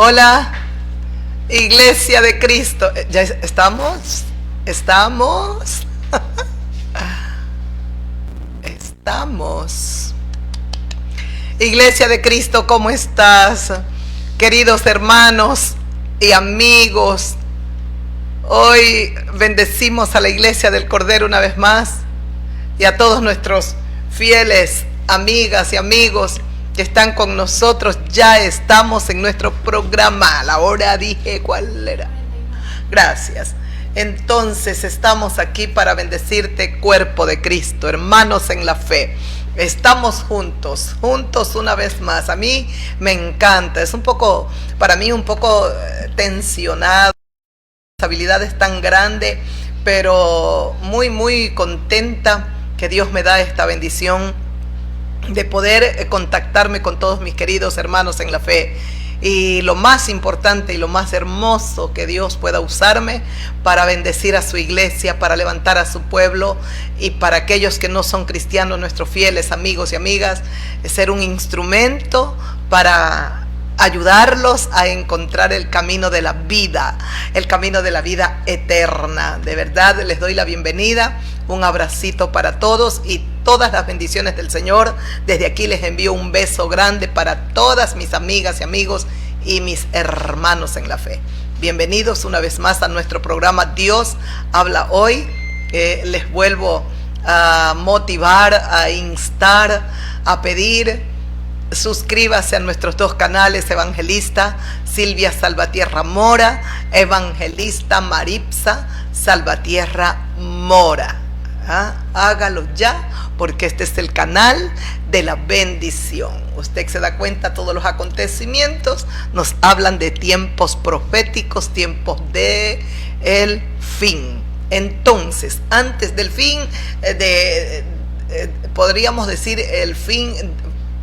Hola, Iglesia de Cristo. ¿Ya estamos? ¿Estamos? Estamos. Iglesia de Cristo, ¿cómo estás? Queridos hermanos y amigos, hoy bendecimos a la Iglesia del Cordero una vez más y a todos nuestros fieles amigas y amigos que están con nosotros. Ya estamos en nuestro programa. A la hora dije cuál era. Gracias. Entonces estamos aquí para bendecirte, cuerpo de Cristo, hermanos en la fe. Estamos juntos una vez más. A mí me encanta. Es un poco, para mí un poco tensionado. La responsabilidad es tan grande, pero muy contenta que Dios me da esta bendición de poder contactarme con todos mis queridos hermanos en la fe. Y lo más importante y lo más hermoso, que Dios pueda usarme para bendecir a su iglesia, para levantar a su pueblo, y para aquellos que no son cristianos, nuestros fieles amigos y amigas, ser un instrumento para ayudarlos a encontrar el camino de la vida eterna. De verdad les doy la bienvenida, un abracito para todos y todas las bendiciones del Señor. Desde aquí les envío un beso grande para todas mis amigas y amigos y mis hermanos en la fe. Bienvenidos una vez más a nuestro programa Dios habla hoy. Les vuelvo a motivar, a instar, a pedir: suscríbase a nuestros dos canales, Evangelista Silvia Salvatierra Mora, Evangelista Maritza Salvatierra Mora. Hágalo ya, porque este es el canal de la bendición. Usted se da cuenta, todos los acontecimientos nos hablan de tiempos proféticos, tiempos de el fin. Entonces, antes del fin, podríamos decir el fin.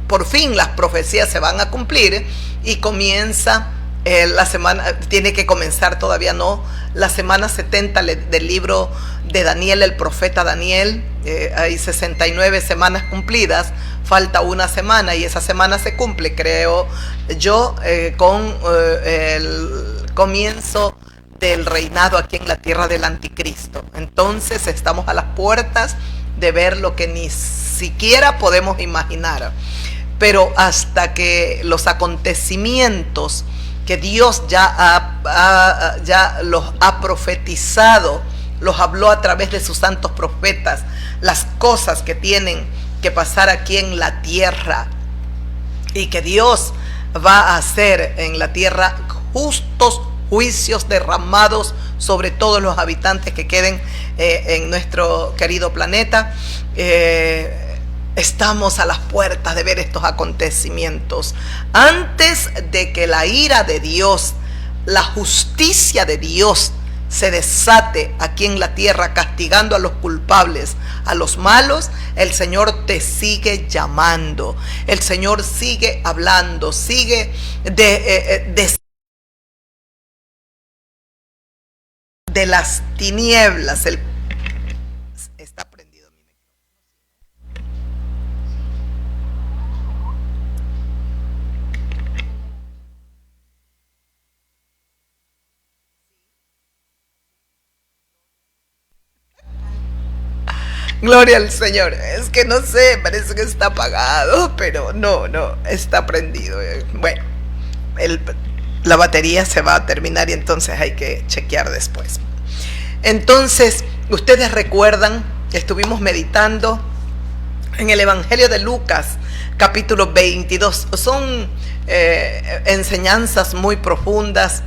Por fin las profecías se van a cumplir y comienza la semana, tiene que comenzar, todavía no, la semana 70 del libro de Daniel, el profeta Daniel. Hay 69 semanas cumplidas, falta una semana y esa semana se cumple, creo yo, con el comienzo del reinado aquí en la tierra del anticristo. Entonces estamos a las puertas de ver lo que ni siquiera podemos imaginar. Pero hasta que los acontecimientos que Dios ya los ha profetizado, los habló a través de sus santos profetas, las cosas que tienen que pasar aquí en la tierra y que Dios va a hacer en la tierra, justos juicios derramados sobre todos los habitantes que queden en nuestro querido planeta. Estamos a las puertas de ver estos acontecimientos. Antes de que la ira de Dios, la justicia de Dios se desate aquí en la tierra, castigando a los culpables, a los malos, el Señor te sigue llamando. El Señor sigue hablando, sigue de las tinieblas. Está prendido mi micrófono. Gloria al Señor. Es que no sé, parece que está apagado, pero no, está prendido. Bueno, la batería se va a terminar y entonces hay que chequear después. Entonces, ustedes recuerdan que estuvimos meditando en el Evangelio de Lucas, capítulo 22. Son enseñanzas muy profundas.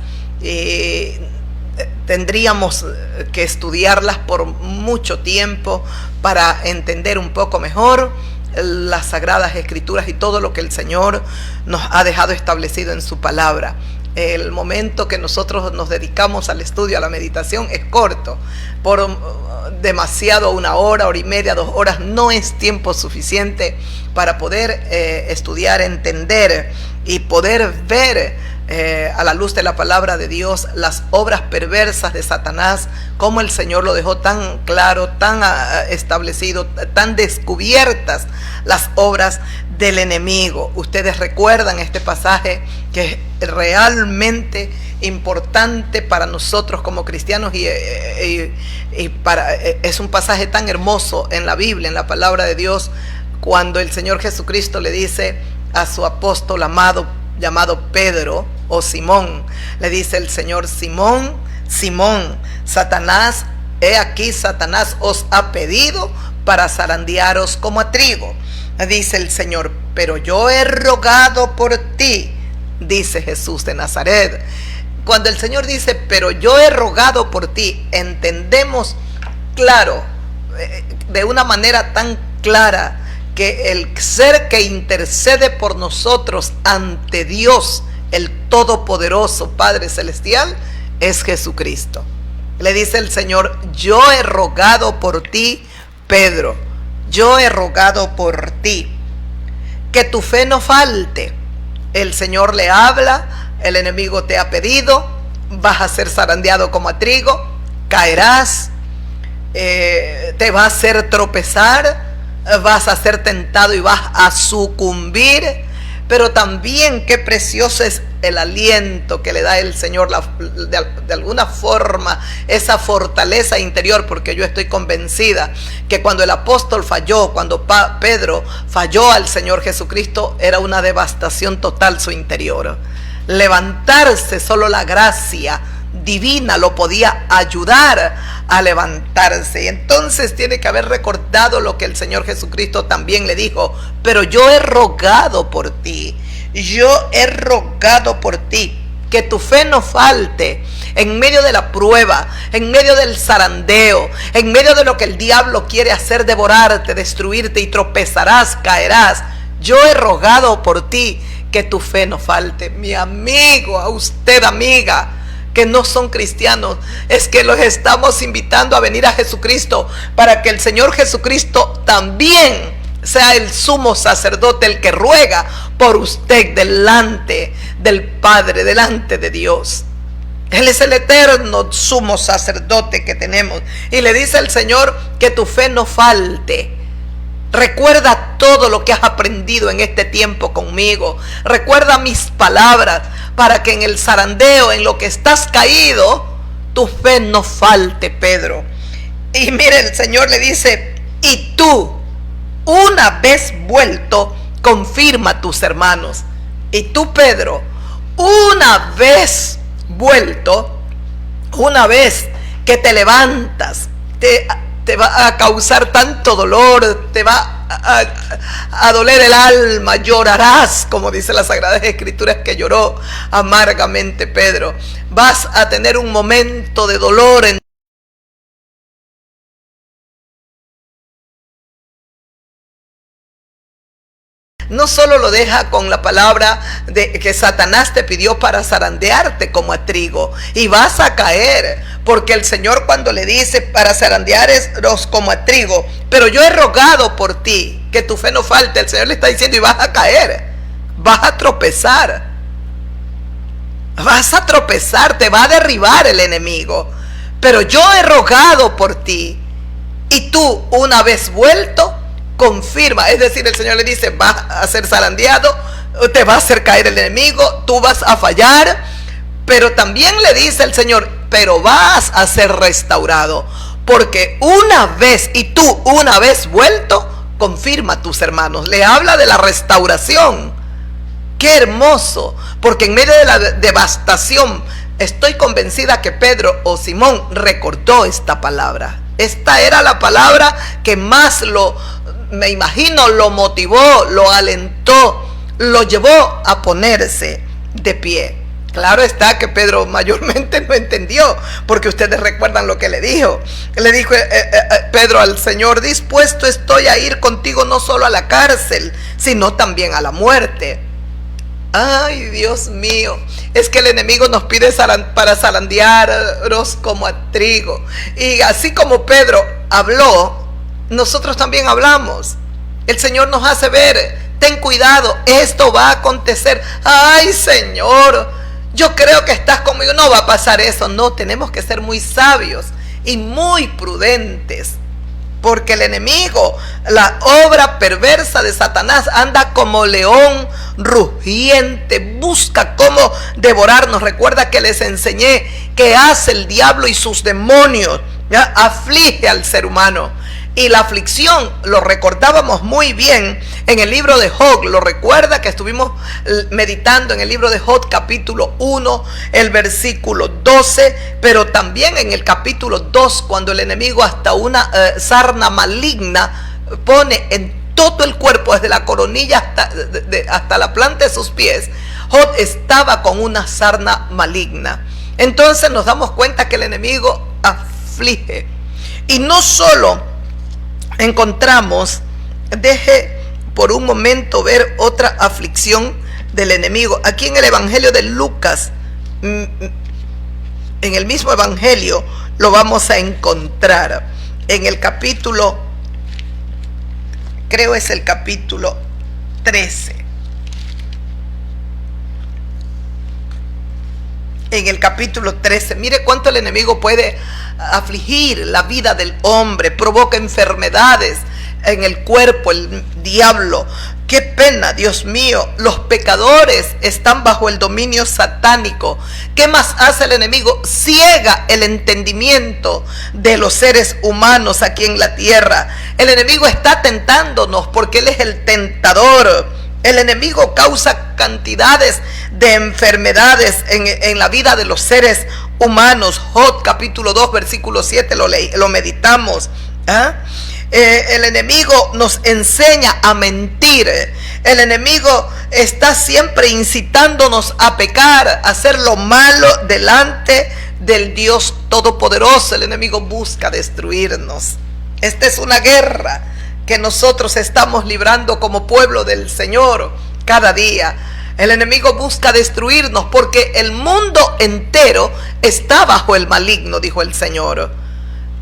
Tendríamos que estudiarlas por mucho tiempo para entender un poco mejor las Sagradas Escrituras y todo lo que el Señor nos ha dejado establecido en su palabra. El momento que nosotros nos dedicamos al estudio, a la meditación, es corto. Por demasiado, 1 hora, hora y media, 2 horas, no es tiempo suficiente para poder estudiar, entender y poder ver a la luz de la palabra de Dios, las obras perversas de Satanás, como el Señor lo dejó tan claro, tan establecido, tan descubiertas las obras del enemigo. Ustedes recuerdan este pasaje que es realmente importante para nosotros como cristianos es un pasaje tan hermoso en la Biblia, en la palabra de Dios, cuando el Señor Jesucristo le dice a su apóstol amado llamado Pedro o Simón, le dice el Señor: Simón, Simón, Satanás, he aquí Satanás os ha pedido para zarandearos como a trigo. Dice el Señor: pero yo he rogado por ti, dice Jesús de Nazaret. Cuando el Señor dice, pero yo he rogado por ti, entendemos claro, de una manera tan clara, que el ser que intercede por nosotros ante Dios, el Todopoderoso Padre Celestial, es Jesucristo. Le dice el Señor: yo he rogado por ti, Pedro, yo he rogado por ti, que tu fe no falte. El Señor le habla: el enemigo te ha pedido, vas a ser zarandeado como a trigo, caerás, te va a hacer tropezar, vas a ser tentado y vas a sucumbir. Pero también qué precioso es el aliento que le da el Señor, de alguna forma, esa fortaleza interior, porque yo estoy convencida que cuando el apóstol falló, cuando Pedro falló al Señor Jesucristo, era una devastación total su interior. Levantarse, solo la gracia divina lo podía ayudar a levantarse. Y entonces tiene que haber recordado lo que el Señor Jesucristo también le dijo: pero yo he rogado por ti, yo he rogado por ti, que tu fe no falte en medio de la prueba, en medio del zarandeo, en medio de lo que el diablo quiere hacer, devorarte, destruirte, y tropezarás, caerás. Yo he rogado por ti, que tu fe no falte. Mi amigo, a usted, amiga, que no son cristianos, es que los estamos invitando a venir a Jesucristo, para que el Señor Jesucristo también sea el sumo sacerdote, el que ruega por usted delante del Padre, delante de Dios. Él es el eterno sumo sacerdote que tenemos. Y le dice el Señor: que tu fe no falte. Recuerda todo lo que has aprendido en este tiempo conmigo. Recuerda mis palabras, para que en el zarandeo, en lo que estás caído, tu fe no falte, Pedro. Y mire, el Señor le dice: y tú, una vez vuelto, confirma a tus hermanos. Y tú, Pedro, una vez vuelto, una vez que te levantas, te va a causar tanto dolor, te va a doler el alma, llorarás, como dice las Sagradas Escrituras que lloró amargamente Pedro. Vas a tener un momento de dolor en no solo lo deja con la palabra de que Satanás te pidió para zarandearte como a trigo, y vas a caer, porque el Señor, cuando le dice para zarandearos como a trigo, pero yo he rogado por ti, que tu fe no falte, el Señor le está diciendo: y vas a caer, vas a tropezar, te va a derribar el enemigo, pero yo he rogado por ti, y tú, una vez vuelto, confirma. Es decir, el Señor le dice: vas a ser zarandeado, te va a hacer caer el enemigo, tú vas a fallar, pero también le dice el Señor: pero vas a ser restaurado, porque una vez, y tú una vez vuelto, confirma a tus hermanos. Le habla de la restauración. Qué hermoso, porque en medio de la devastación, estoy convencida que Pedro o Simón recordó esta palabra. Esta era la palabra que más me imagino, lo motivó, lo alentó, lo llevó a ponerse de pie. Claro está que Pedro mayormente no entendió, porque ustedes recuerdan lo que le dijo. Le dijo Pedro al Señor: dispuesto estoy a ir contigo no solo a la cárcel, sino también a la muerte. Ay, Dios mío, es que el enemigo nos pide para zarandearnos como a trigo. Y así como Pedro habló, nosotros también hablamos. El Señor nos hace ver: ten cuidado, esto va a acontecer. Ay, Señor, yo creo que estás conmigo, no va a pasar eso. No, tenemos que ser muy sabios y muy prudentes, porque el enemigo, la obra perversa de Satanás, anda como león rugiente, busca cómo devorarnos. Recuerda que les enseñé que hace el diablo y sus demonios, ¿ya? Aflige al ser humano. Y la aflicción lo recordábamos muy bien en el libro de Job. Lo recuerda que estuvimos meditando en el libro de Job capítulo 1, el versículo 12, pero también en el capítulo 2, cuando el enemigo hasta una sarna maligna pone en todo el cuerpo, desde la coronilla hasta la planta de sus pies. Job estaba con una sarna maligna. Entonces nos damos cuenta que el enemigo aflige. Y no solo encontramos, deje por un momento ver otra aflicción del enemigo. Aquí en el Evangelio de Lucas, en el mismo Evangelio, lo vamos a encontrar en el capítulo, creo es el capítulo 13. En el capítulo 13, mire cuánto el enemigo puede afligir la vida del hombre, provoca enfermedades en el cuerpo, el diablo. Qué pena, Dios mío, los pecadores están bajo el dominio satánico. ¿Qué más hace el enemigo? Ciega el entendimiento de los seres humanos aquí en la tierra. El enemigo está tentándonos porque él es el tentador. El enemigo causa cantidades de enfermedades en la vida de los seres humanos. Job capítulo 2 versículo 7 lo meditamos. El enemigo nos enseña a mentir. El enemigo está siempre incitándonos a pecar, a hacer lo malo delante del Dios Todopoderoso. El enemigo busca destruirnos. Esta es una guerra que nosotros estamos librando como pueblo del Señor cada día. El enemigo busca destruirnos porque el mundo entero está bajo el maligno, dijo el Señor.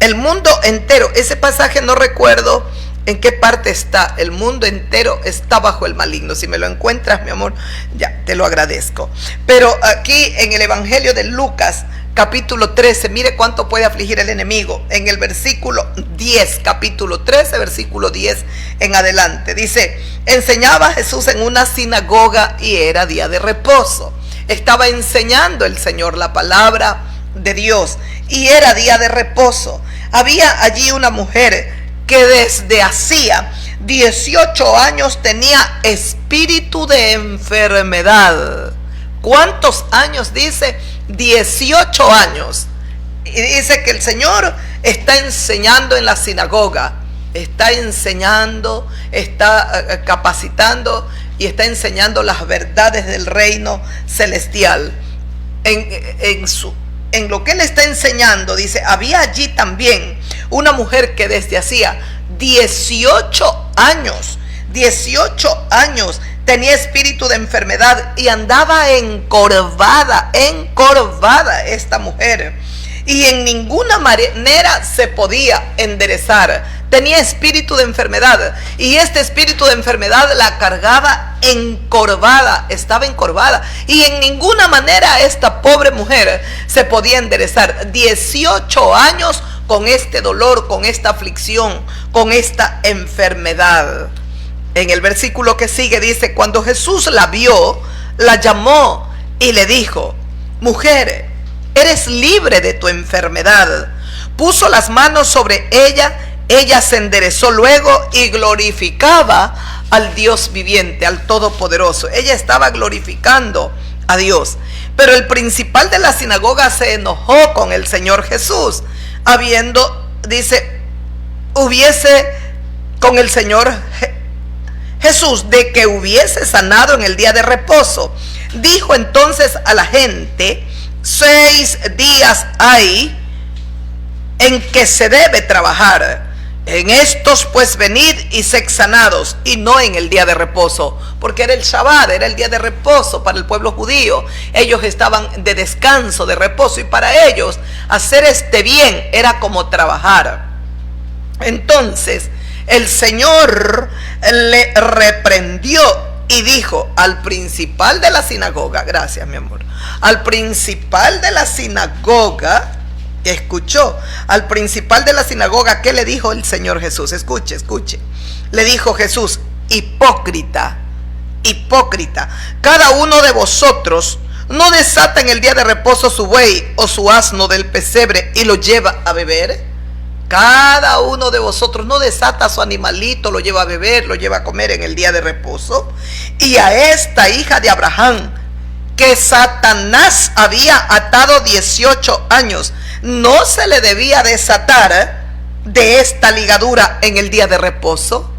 El mundo entero, ese pasaje no recuerdo en qué parte está. El mundo entero está bajo el maligno. Si me lo encuentras, mi amor, ya te lo agradezco. Pero aquí en el Evangelio de Lucas capítulo 13, mire cuánto puede afligir el enemigo. En el versículo 10, capítulo 13, versículo 10 en adelante, dice: enseñaba Jesús en una sinagoga y era día de reposo. Estaba enseñando el Señor la palabra de Dios y era día de reposo. Había allí una mujer que desde hacía 18 años tenía espíritu de enfermedad. ¿Cuántos años? Dice 18 años. Y dice que el Señor está enseñando en la sinagoga, está enseñando, está capacitando y está enseñando las verdades del reino celestial. En lo que él está enseñando, dice, había allí también una mujer que desde hacía 18 años tenía espíritu de enfermedad y andaba encorvada esta mujer, y en ninguna manera se podía enderezar. Tenía espíritu de enfermedad y este espíritu de enfermedad la cargaba encorvada, estaba encorvada, y en ninguna manera esta pobre mujer se podía enderezar. 18 años con este dolor, con esta aflicción, con esta enfermedad. En el versículo que sigue dice: cuando Jesús la vio, la llamó y le dijo: mujer, eres libre de tu enfermedad. Puso las manos sobre ella, ella se enderezó luego y glorificaba al Dios viviente, al Todopoderoso. Ella estaba glorificando a Dios. Pero el principal de la sinagoga se enojó con el Señor Jesús, hubiese con el Señor Jesús de que hubiese sanado en el día de reposo. Dijo entonces a la gente: 6 días hay en que se debe trabajar. En estos pues venid y sed sanados, y no en el día de reposo, porque era el Shabbat, era el día de reposo para el pueblo judío. Ellos estaban de descanso, de reposo, y para ellos hacer este bien era como trabajar. Entonces el Señor le reprendió y dijo al principal de la sinagoga, gracias mi amor, al principal de la sinagoga, escuchó, al principal de la sinagoga, ¿qué le dijo el Señor Jesús? Escuche, escuche. Le dijo Jesús: hipócrita, hipócrita, cada uno de vosotros no desata en el día de reposo su buey o su asno del pesebre y lo lleva a beber. Cada uno de vosotros no desata a su animalito, lo lleva a beber, lo lleva a comer en el día de reposo. Y a esta hija de Abraham, que Satanás había atado 18 años, ¿no se le debía desatar de esta ligadura en el día de reposo?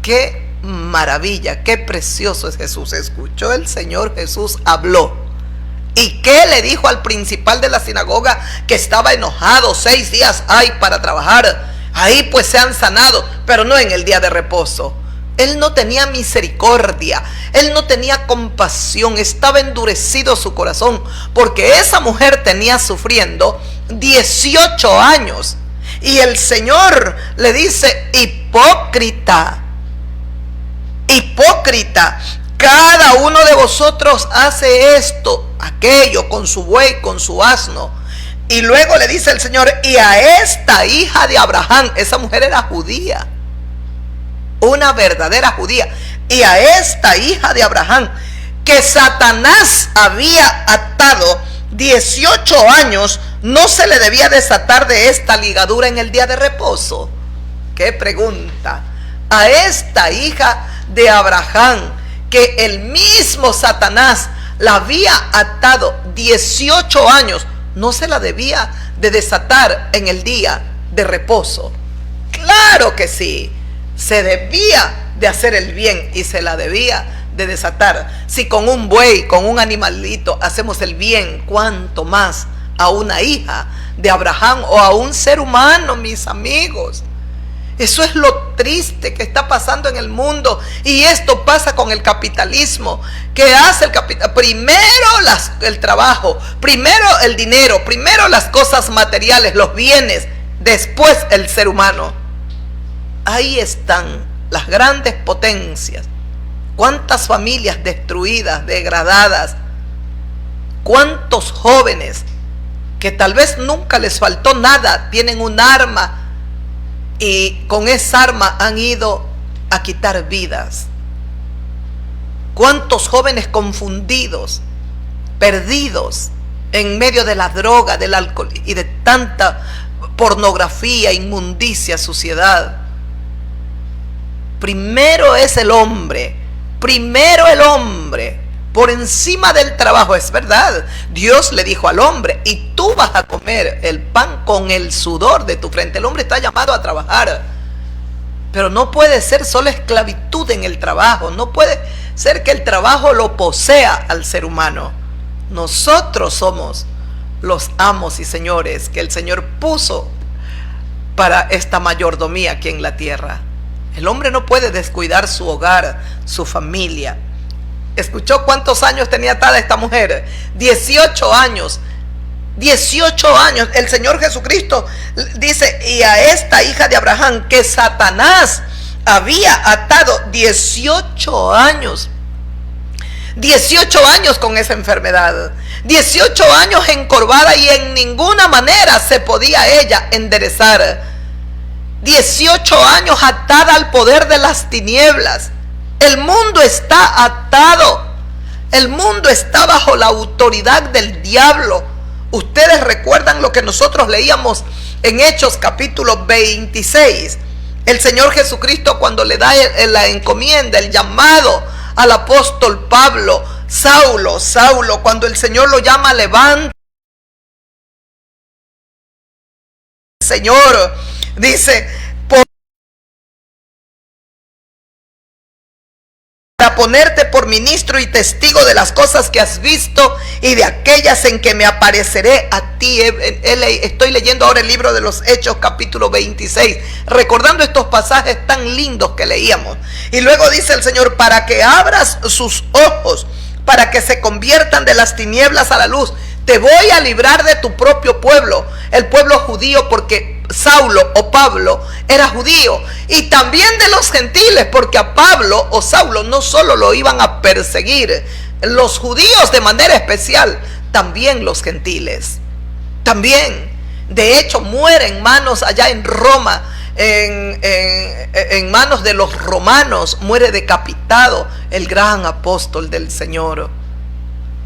¡Qué maravilla! ¡Qué precioso es Jesús! Escuchó el Señor Jesús, habló. ¿Y qué le dijo al principal de la sinagoga, que estaba enojado? 6 días hay para trabajar, ahí pues se han sanado, pero no en el día de reposo. Él no tenía misericordia, él no tenía compasión, estaba endurecido su corazón, porque esa mujer tenía sufriendo 18 años. Y el Señor le dice: hipócrita, hipócrita, cada uno de vosotros hace esto, aquello, con su buey, con su asno. Y luego le dice el Señor: y a esta hija de Abraham, esa mujer era judía, una verdadera judía, y a esta hija de Abraham, que Satanás había atado 18 años, ¿no se le debía desatar de esta ligadura en el día de reposo? ¡Qué pregunta! A esta hija de Abraham, que el mismo Satanás la había atado 18 años, ¿no se la debía de desatar en el día de reposo? Claro que sí, se debía de hacer el bien y se la debía de desatar. Si con un buey, con un animalito hacemos el bien, ¿cuánto más a una hija de Abraham o a un ser humano, mis amigos? Eso es lo triste que está pasando en el mundo, y esto pasa con el capitalismo. ¿Qué hace el capital? Primero el trabajo, primero el dinero, primero las cosas materiales, los bienes, después el ser humano. Ahí están las grandes potencias. Cuántas familias destruidas, degradadas, cuántos jóvenes que tal vez nunca les faltó nada, tienen un arma y con esa arma han ido a quitar vidas. Cuántos jóvenes confundidos, perdidos en medio de la droga, del alcohol y de tanta pornografía, inmundicia, suciedad. Primero es el hombre, primero el hombre, por encima del trabajo. Es verdad, Dios le dijo al hombre: y tú vas a comer el pan con el sudor de tu frente. El hombre está llamado a trabajar, pero no puede ser solo esclavitud en el trabajo. No puede ser que el trabajo lo posea al ser humano. Nosotros somos los amos y señores que el Señor puso para esta mayordomía aquí en la tierra. El hombre no puede descuidar su hogar, su familia. ¿Escuchó cuántos años tenía atada esta mujer? 18 años. 18 años. El Señor Jesucristo dice: y a esta hija de Abraham, que Satanás había atado 18 años. 18 años con esa enfermedad. 18 años encorvada, y en ninguna manera se podía ella enderezar. 18 años atada al poder de las tinieblas. El mundo está atado. El mundo está bajo la autoridad del diablo. Ustedes recuerdan lo que nosotros leíamos en Hechos capítulo 26. El Señor Jesucristo, cuando le da la encomienda, el llamado al apóstol Pablo: Saulo, Saulo, cuando el Señor lo llama, levanta. El Señor dice: para ponerte por ministro y testigo de las cosas que has visto y de aquellas en que me apareceré a ti. Estoy leyendo ahora el libro de los Hechos capítulo 26, recordando estos pasajes tan lindos que leíamos. Y luego dice el Señor: para que abras sus ojos, para que se conviertan de las tinieblas a la luz. Te voy a librar de tu propio pueblo, el pueblo judío, porque Saulo o Pablo era judío, y también de los gentiles, porque a Pablo o Saulo no solo lo iban a perseguir los judíos de manera especial, también los gentiles. También, de hecho, muere en manos allá en Roma, en manos de los romanos, muere decapitado el gran apóstol del Señor.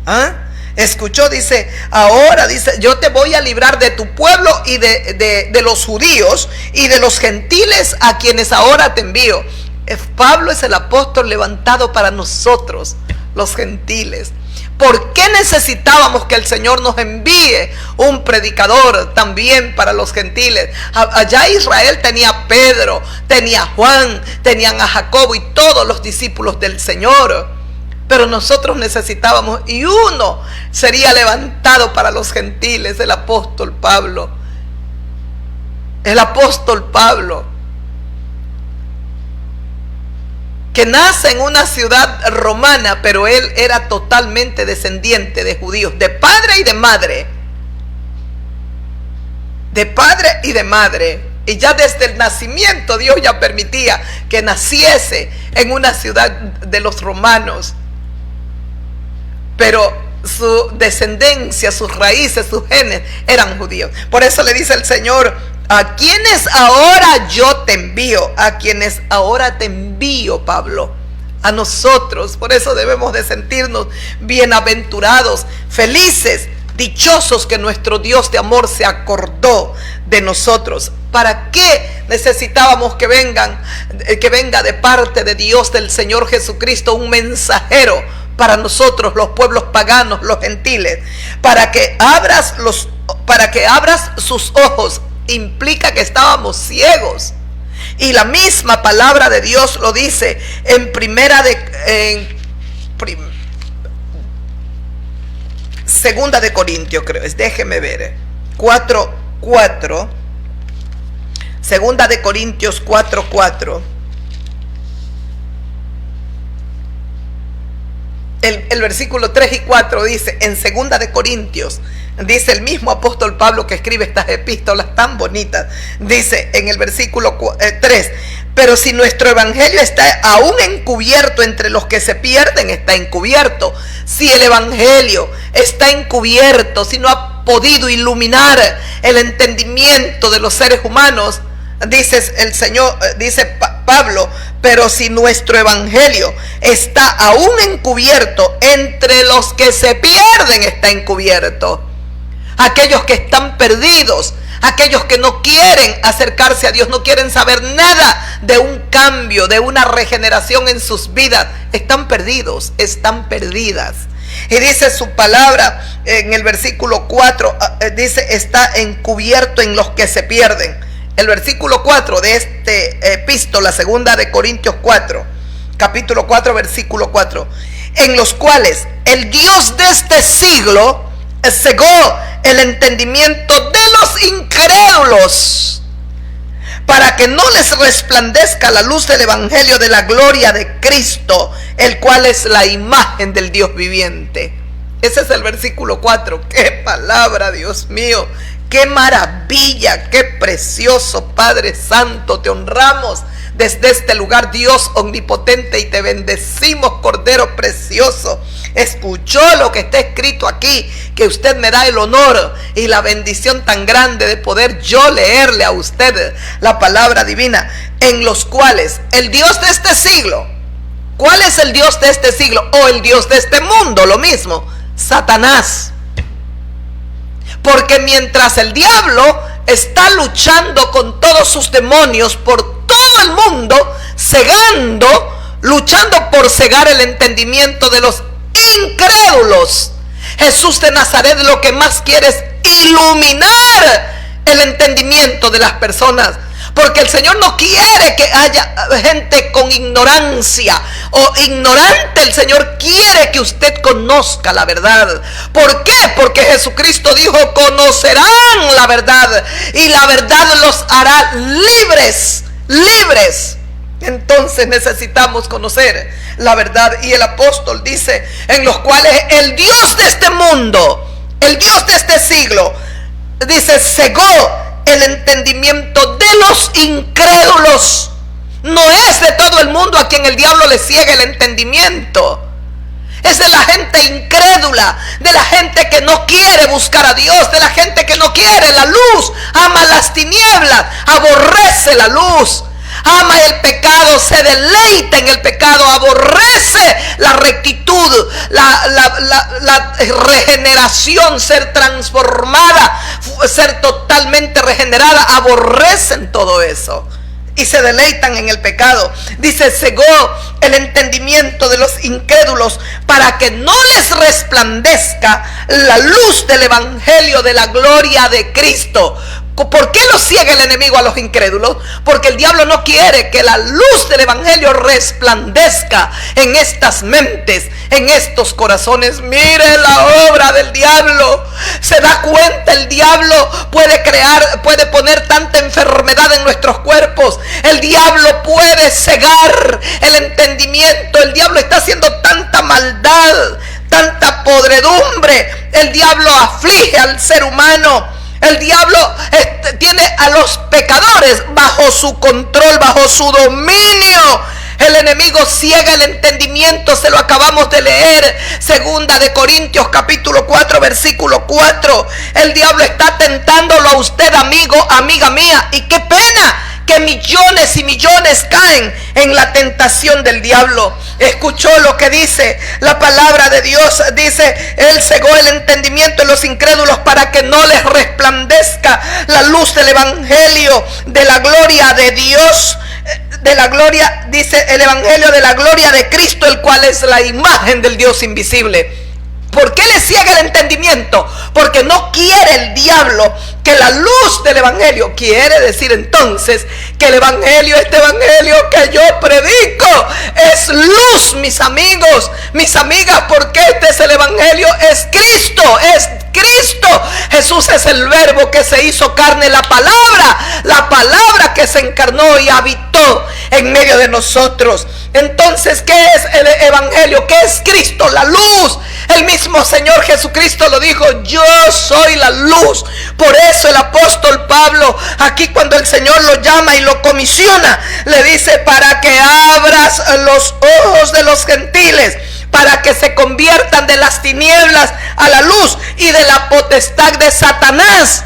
¿Ah? Escuchó, dice, ahora dice, yo te voy a librar de tu pueblo y de los judíos y de los gentiles a quienes ahora te envío. Pablo es el apóstol levantado para nosotros, los gentiles. ¿Por qué necesitábamos que el Señor nos envíe un predicador también para los gentiles? Allá Israel tenía a Pedro, tenía a Juan, tenían a Jacobo y todos los discípulos del Señor. Pero nosotros necesitábamos, y uno sería levantado para los gentiles, el apóstol Pablo. El apóstol Pablo, que nace en una ciudad romana, pero él era totalmente descendiente de judíos, de padre y de madre. De padre y de madre. Y ya desde el nacimiento Dios ya permitía que naciese en una ciudad de los romanos. Pero su descendencia, sus raíces, sus genes eran judíos. Por eso le dice el Señor, a quienes ahora yo te envío, a quienes ahora te envío, Pablo, a nosotros. Por eso debemos de sentirnos bienaventurados, felices, dichosos que nuestro Dios de amor se acordó de nosotros. ¿Para qué necesitábamos que venga de parte de Dios, del Señor Jesucristo, un mensajero para nosotros, los pueblos paganos, los gentiles? Para que abras sus ojos. Implica que estábamos ciegos, y la misma palabra de Dios lo dice en Segunda de Corintios, creo es, déjeme ver, 4:4, Segunda de Corintios 4:4. El versículo 3 y 4 dice, en Segunda de Corintios, dice el mismo apóstol Pablo que escribe estas epístolas tan bonitas, dice en el versículo 3, pero si nuestro evangelio está aún encubierto entre los que se pierden, está encubierto. Si el evangelio está encubierto, si no ha podido iluminar el entendimiento de los seres humanos, dice el Señor, dice Pablo, pero si nuestro evangelio está aún encubierto, entre los que se pierden está encubierto. Aquellos que están perdidos, aquellos que no quieren acercarse a Dios, no quieren saber nada de un cambio, de una regeneración en sus vidas, están perdidos, están perdidas. Y dice su palabra en el versículo 4, dice, está encubierto en los que se pierden. El versículo 4 de esta epístola, Segunda de Corintios 4, capítulo 4, versículo 4, en los cuales el Dios de este siglo cegó el entendimiento de los incrédulos, para que no les resplandezca la luz del evangelio de la gloria de Cristo, el cual es la imagen del Dios viviente. Ese es el versículo 4. ¡Qué palabra, Dios mío! ¡Qué maravilla! ¡Qué precioso, Padre Santo! Te honramos desde este lugar, Dios omnipotente, y te bendecimos, Cordero precioso. Escuchó lo que está escrito aquí, que usted me da el honor y la bendición tan grande de poder yo leerle a usted la palabra divina, en los cuales el Dios de este siglo, ¿cuál es el Dios de este siglo? O el Dios de este mundo, lo mismo, Satanás. Porque mientras el diablo está luchando con todos sus demonios por todo el mundo, luchando por cegar el entendimiento de los incrédulos, Jesús de Nazaret lo que más quiere es iluminar el entendimiento de las personas. Porque el Señor no quiere que haya gente con ignorancia o ignorante. El Señor quiere que usted conozca la verdad. ¿Por qué? Porque Jesucristo dijo, conocerán la verdad y la verdad los hará libres, libres. Entonces necesitamos conocer la verdad. Y el apóstol dice, en los cuales el Dios de este mundo El Dios de este siglo, dice, cegó el entendimiento de los incrédulos. No es de todo el mundo a quien el diablo le ciega el entendimiento. Es de la gente incrédula, de la gente que no quiere buscar a Dios, de la gente que no quiere la luz, ama las tinieblas, aborrece la luz, ama el pecado, se deleita en el pecado, aborrece la rectitud, la regeneración, ser transformada, ser totalmente regenerada, aborrecen todo eso y se deleitan en el pecado. Dice, cegó el entendimiento de los incrédulos para que no les resplandezca la luz del evangelio de la gloria de Cristo. ¿Por qué lo ciega el enemigo a los incrédulos? Porque el diablo no quiere que la luz del evangelio resplandezca en estas mentes, en estos corazones. Mire la obra del diablo. Se da cuenta, el diablo puede poner tanta enfermedad en nuestros cuerpos. El diablo puede cegar el entendimiento. El diablo está haciendo tanta maldad, tanta podredumbre. El diablo aflige al ser humano. El diablo tiene a los pecadores bajo su control, bajo su dominio. El enemigo ciega el entendimiento, se lo acabamos de leer, 2 de Corintios capítulo 4 versículo 4. El diablo está tentándolo a usted, amigo, amiga mía, y qué pena que millones y millones caen en la tentación del diablo. Escuchó lo que dice la palabra de Dios. Dice, él cegó el entendimiento de los incrédulos para que no les resplandezca la luz del evangelio de la gloria de Dios, de la gloria, dice, el evangelio de la gloria de Cristo, el cual es la imagen del Dios invisible. ¿Por qué le ciega el entendimiento? Porque no quiere el diablo que la luz del evangelio, quiere decir entonces que el evangelio, este evangelio que yo predico, es luz, mis amigos, mis amigas, porque este es el evangelio, es Cristo, es Cristo. Jesús es el verbo que se hizo carne, la palabra que se encarnó y habitó en medio de nosotros. Entonces, ¿qué es el evangelio? ¿Qué es Cristo? La luz. El mismo Señor Jesucristo lo dijo, yo soy la luz. Por eso el apóstol Pablo, aquí cuando el Señor lo llama y lo comisiona, le dice, para que abras los ojos de los gentiles, para que se conviertan de las tinieblas a la luz y de la potestad de Satanás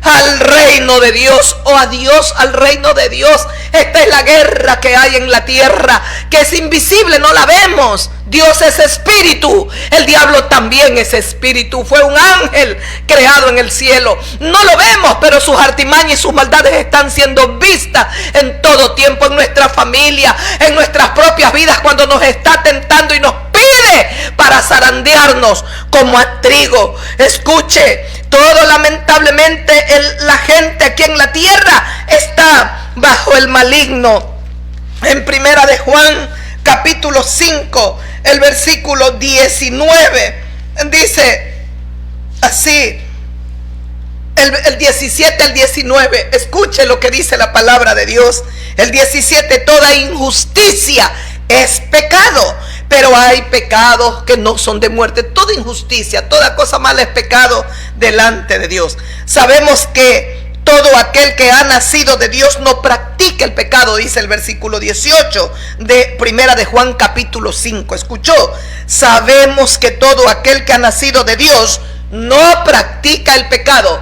al reino de Dios, o a Dios, al reino de Dios. Esta es la guerra que hay en la tierra, que es invisible, no la vemos. Dios es espíritu, el diablo también es espíritu, fue un ángel creado en el cielo. No lo vemos, pero sus artimañas y sus maldades están siendo vistas en todo tiempo, en nuestra familia, en nuestras propias vidas, cuando nos está tentando y nos pide para zarandearnos como a trigo. Escuche, todo lamentablemente la gente aquí en la tierra está bajo el maligno. En Primera de Juan capítulo 5, el versículo 19, dice así, el 17 al 19, escuche lo que dice la palabra de Dios. El 17, toda injusticia es pecado, pero hay pecados que no son de muerte. Toda injusticia, toda cosa mala es pecado delante de Dios. Sabemos que todo aquel que ha nacido de Dios no practica el pecado, dice el versículo 18 de Primera de Juan capítulo 5. ¿Escuchó? Sabemos que todo aquel que ha nacido de Dios no practica el pecado.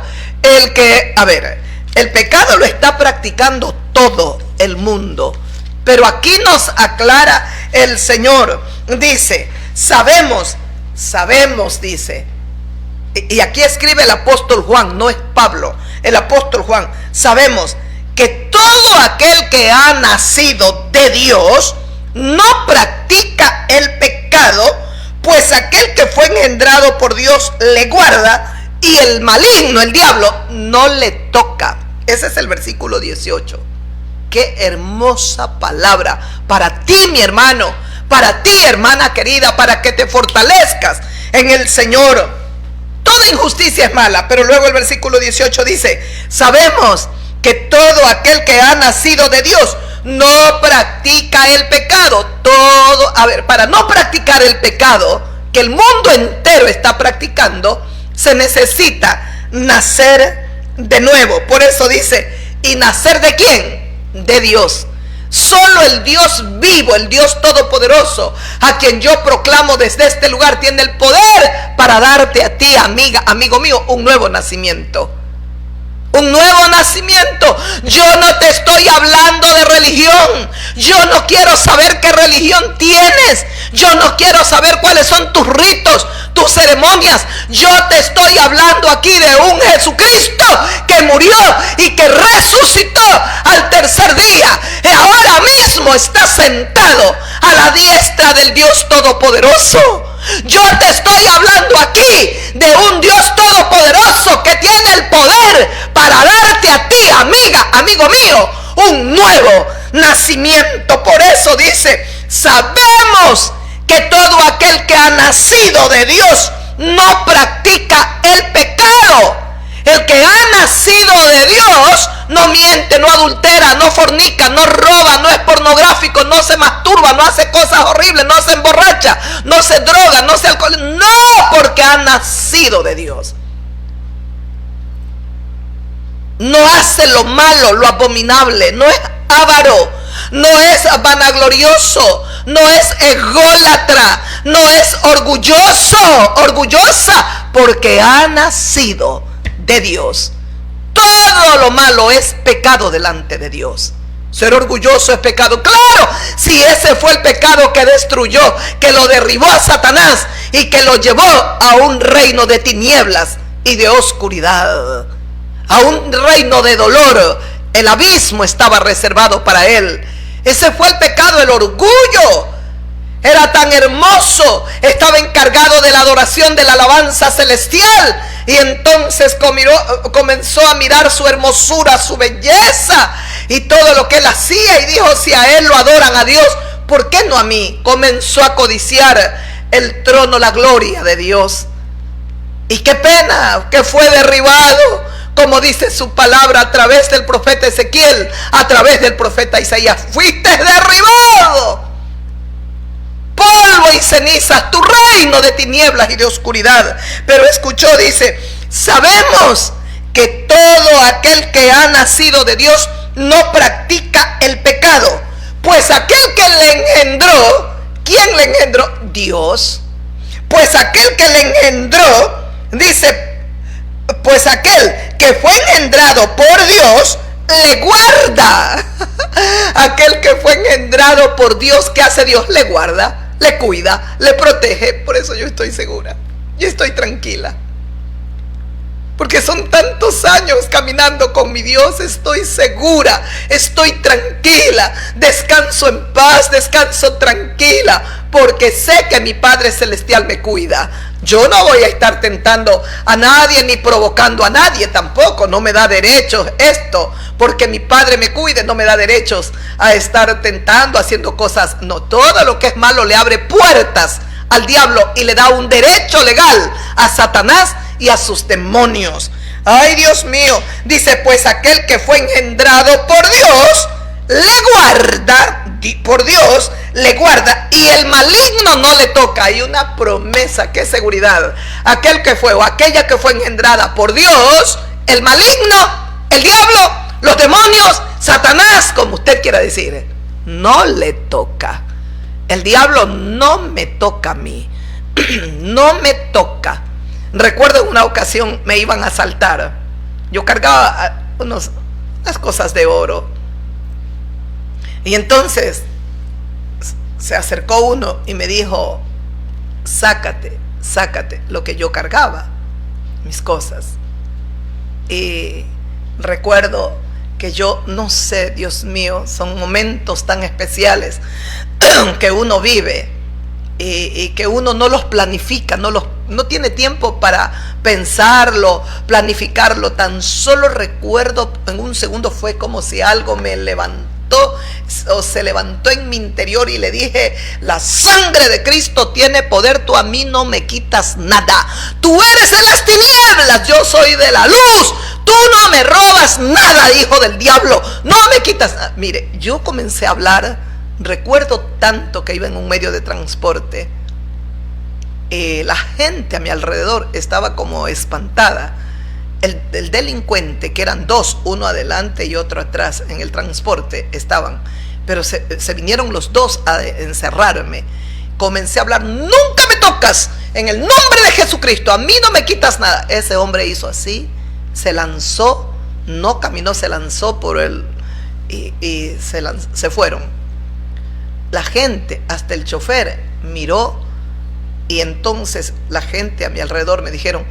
El pecado lo está practicando todo el mundo. Pero aquí nos aclara el Señor. Dice, sabemos, dice. Y aquí escribe el apóstol Juan, no es Pablo, el apóstol Juan. Sabemos que todo aquel que ha nacido de Dios no practica el pecado, pues aquel que fue engendrado por Dios le guarda, y el maligno, el diablo, no le toca. Ese es el versículo 18. Qué hermosa palabra para ti, mi hermano, para ti, hermana querida, para que te fortalezcas en el Señor. Toda injusticia es mala, pero luego el versículo 18 dice, sabemos que todo aquel que ha nacido de Dios no practica el pecado. Para no practicar el pecado que el mundo entero está practicando, Se necesita nacer de nuevo. Por eso dice, ¿y nacer de quién? De Dios. Solo el Dios vivo, el Dios todopoderoso, a quien yo proclamo desde este lugar, tiene el poder para darte a ti, amiga, amigo mío, un nuevo nacimiento. Un nuevo nacimiento. Yo no te estoy hablando de religión. Yo no quiero saber qué religión tienes. Yo no quiero saber cuáles son tus ritos, tus ceremonias. Yo te estoy hablando aquí de un Jesucristo que murió y que resucitó al tercer día. Y ahora mismo está sentado a la diestra del Dios Todopoderoso. Yo te estoy hablando aquí de un Dios todopoderoso que tiene el poder para darte a ti, amiga, amigo mío, un nuevo nacimiento. Por eso dice, sabemos que todo aquel que ha nacido de Dios no practica el pecado. El que ha nacido de Dios no miente, no adultera, no fornica, no roba, no es pornográfico, no se masturba, no hace cosas horribles, no se emborracha, no se droga, no se alcoholiza. No, porque ha nacido de Dios. No hace lo malo, lo abominable, no es avaro, no es vanaglorioso, no es ególatra, no es orgulloso, orgullosa, porque ha nacido de Dios. Todo lo malo es pecado delante de Dios. Ser orgulloso es pecado. Claro, si ese fue el pecado que destruyó, que lo derribó a Satanás y que lo llevó a un reino de tinieblas y de oscuridad, a un reino de dolor. El abismo estaba reservado para él. Ese fue el pecado, el orgullo. Era tan hermoso, estaba encargado de la adoración, de la alabanza celestial, y entonces comenzó a mirar su hermosura, su belleza y todo lo que él hacía, y dijo, si a él lo adoran a Dios, ¿por qué no a mí? Comenzó a codiciar el trono, la gloria de Dios. Y qué pena que fue derribado, como dice su palabra a través del profeta Ezequiel, a través del profeta Isaías. Fuiste derribado, polvo y cenizas, tu reino de tinieblas y de oscuridad. Pero escuchó, dice, sabemos que todo aquel que ha nacido de Dios no practica el pecado, pues aquel que le engendró, ¿quién le engendró? Dios. Pues aquel que le engendró, dice, pues aquel que fue engendrado por Dios le guarda. Aquel que fue engendrado por Dios, ¿qué hace Dios? Le guarda, le cuida, le protege. Por eso yo estoy segura, yo estoy tranquila, porque son tantos años caminando con mi Dios. Estoy segura, estoy tranquila, descanso en paz, descanso tranquila, porque sé que mi Padre Celestial me cuida. Yo no voy a estar tentando a nadie ni provocando a nadie tampoco. No me da derechos esto, porque mi Padre me cuide, no me da derechos a estar tentando, haciendo cosas. No, todo lo que es malo le abre puertas al diablo y le da un derecho legal a Satanás y a sus demonios. Ay, Dios mío, dice, pues aquel que fue engendrado por Dios le guarda, por Dios le guarda, y el maligno no le toca. Hay una promesa, qué seguridad. Aquel que fue o aquella que fue engendrada por Dios, el maligno, el diablo, los demonios, Satanás, como usted quiera decir, no le toca. El diablo no me toca a mí, no me toca. Recuerdo en una ocasión me iban a asaltar. Yo cargaba unas cosas de oro. Y entonces se acercó uno y me dijo, sácate lo que yo cargaba, mis cosas. Y recuerdo que yo no sé, Dios mío, son momentos tan especiales que uno vive y que uno no los planifica, no tiene tiempo para pensarlo, planificarlo. Tan solo recuerdo, en un segundo fue como si algo me levantó o se levantó en mi interior, y le dije, la sangre de Cristo tiene poder, tú a mí no me quitas nada. Tú eres de las tinieblas, yo soy de la luz, tú no me robas nada, hijo del diablo, no me quitas nada. Mire, yo comencé a hablar. Recuerdo tanto que iba en un medio de transporte La gente a mi alrededor estaba como espantada. El delincuente, que eran dos, uno adelante y otro atrás en el transporte, estaban, pero se vinieron los dos a encerrarme. Comencé a hablar: nunca me tocas, en el nombre de Jesucristo, a mí no me quitas nada. Ese hombre hizo así, se lanzó, no caminó, se lanzó por él y se fueron. La gente, hasta el chofer, miró, y entonces la gente a mi alrededor me dijeron: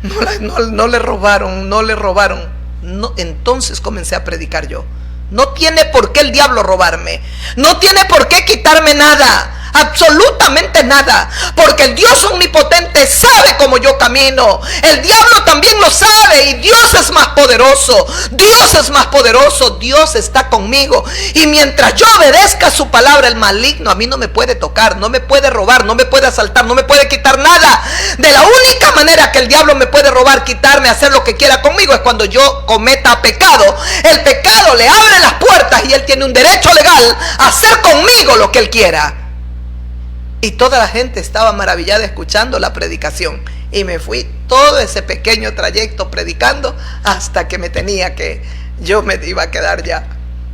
no le robaron, no le robaron. No, entonces comencé a predicar yo: no tiene por qué el diablo robarme, no tiene por qué quitarme nada, absolutamente nada, porque el Dios omnipotente sabe cómo yo camino. El diablo también lo sabe, y Dios es más poderoso. Dios es más poderoso, Dios está conmigo, y mientras yo obedezca su palabra, el maligno a mí no me puede tocar, no me puede robar, no me puede asaltar, no me puede quitar nada. De la única manera que el diablo me puede robar, quitarme, hacer lo que quiera conmigo, es cuando yo cometa pecado. El pecado le abre las puertas y él tiene un derecho legal a hacer conmigo lo que él quiera. Y toda la gente estaba maravillada escuchando la predicación. Y me fui todo ese pequeño trayecto predicando hasta que yo me iba a quedar ya.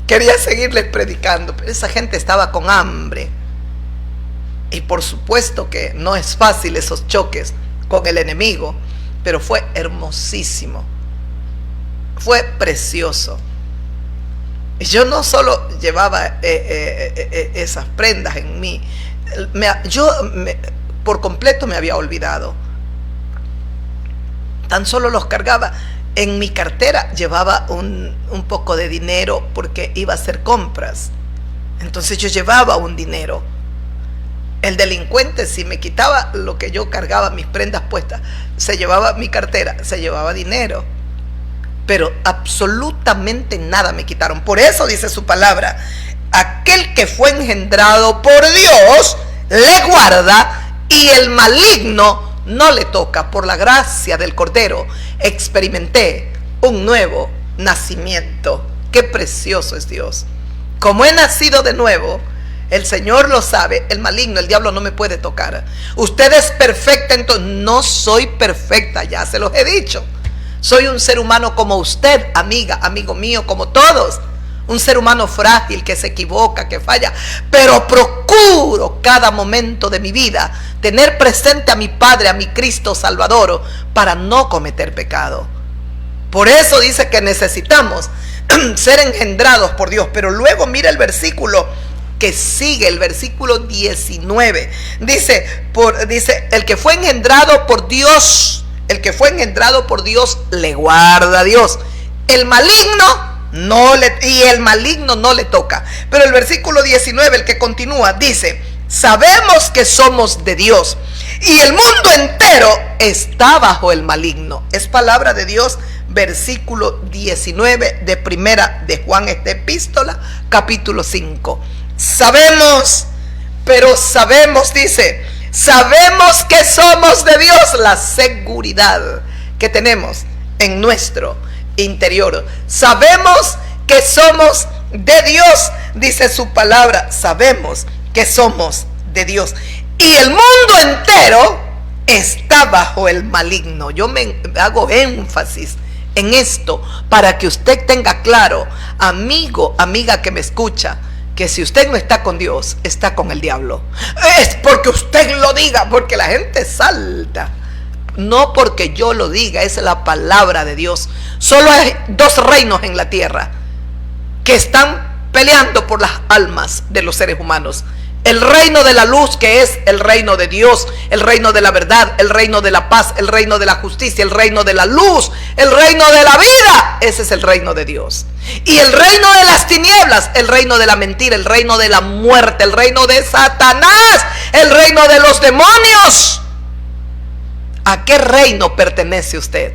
Quería seguirles predicando, pero esa gente estaba con hambre. Y por supuesto que no es fácil esos choques con el enemigo, pero fue hermosísimo. Fue precioso. Y yo no solo llevaba esas prendas en mí, por completo me había olvidado. Tan solo los cargaba. En mi cartera llevaba un poco de dinero porque iba a hacer compras. Entonces yo llevaba un dinero. El delincuente, si me quitaba lo que yo cargaba, mis prendas puestas, se llevaba mi cartera, se llevaba dinero. Pero absolutamente nada me quitaron. Por eso dice su palabra: aquel que fue engendrado por Dios le guarda, y el maligno no le toca. Por la gracia del Cordero experimenté un nuevo nacimiento. Qué precioso es Dios. Como he nacido de nuevo, el Señor lo sabe, el maligno, el diablo no me puede tocar. Usted es perfecta, entonces no soy perfecta, ya se los he dicho. Soy un ser humano como usted, amiga, amigo mío, como todos. Un ser humano frágil, que se equivoca, que falla, pero procuro cada momento de mi vida tener presente a mi Padre, a mi Cristo Salvador, para no cometer pecado. Por eso dice que necesitamos ser engendrados por Dios. Pero luego mira el versículo que sigue, el versículo 19. Dice, el que fue engendrado por Dios, el que fue engendrado por Dios le guarda a Dios. El maligno no le toca. Pero el versículo 19, el que continúa, dice: sabemos que somos de Dios, y el mundo entero está bajo el maligno. Es palabra de Dios, versículo 19 de primera de Juan, esta epístola, capítulo 5. Sabemos, dice, sabemos que somos de Dios. La seguridad que tenemos en nuestro interior. Sabemos que somos de Dios, dice su palabra. Sabemos que somos de Dios, y el mundo entero está bajo el maligno. Yo me hago énfasis en esto para que usted tenga claro, amigo, amiga que me escucha, que si usted no está con Dios, está con el diablo. Es porque usted lo diga, porque la gente salta. No porque yo lo diga, es la palabra de Dios. Solo hay dos reinos en la tierra que están peleando por las almas de los seres humanos: el reino de la luz, que es el reino de Dios, el reino de la verdad, el reino de la paz, el reino de la justicia, el reino de la luz, el reino de la vida. Ese es el reino de Dios. Y el reino de las tinieblas, el reino de la mentira, el reino de la muerte, el reino de Satanás, el reino de los demonios. ¿A qué reino pertenece usted?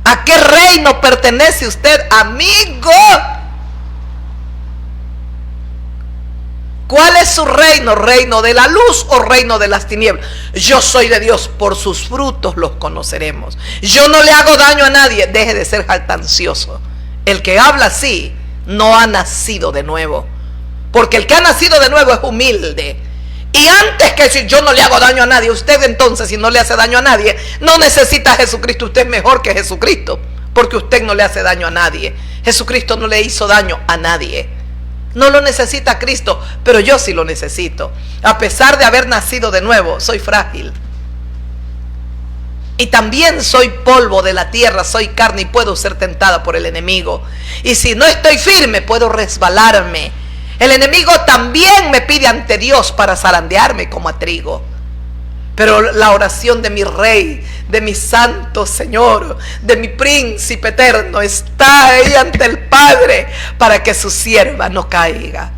¿A qué reino pertenece usted, amigo? ¿Cuál es su reino? ¿Reino de la luz o reino de las tinieblas? Yo soy de Dios, por sus frutos los conoceremos. Yo no le hago daño a nadie. Deje de ser jactancioso. El que habla así no ha nacido de nuevo, porque el que ha nacido de nuevo es humilde. Y antes que decir yo no le hago daño a nadie, usted entonces si no le hace daño a nadie, no necesita a Jesucristo. Usted es mejor que Jesucristo, porque usted no le hace daño a nadie. Jesucristo no le hizo daño a nadie. No lo necesita Cristo, pero yo sí lo necesito. A pesar de haber nacido de nuevo, soy frágil. Y también soy polvo de la tierra, soy carne y puedo ser tentada por el enemigo. Y si no estoy firme, puedo resbalarme. El enemigo también me pide ante Dios para zarandearme como a trigo. Pero la oración de mi Rey, de mi Santo Señor, de mi Príncipe eterno, está ahí ante el Padre para que su sierva no caiga,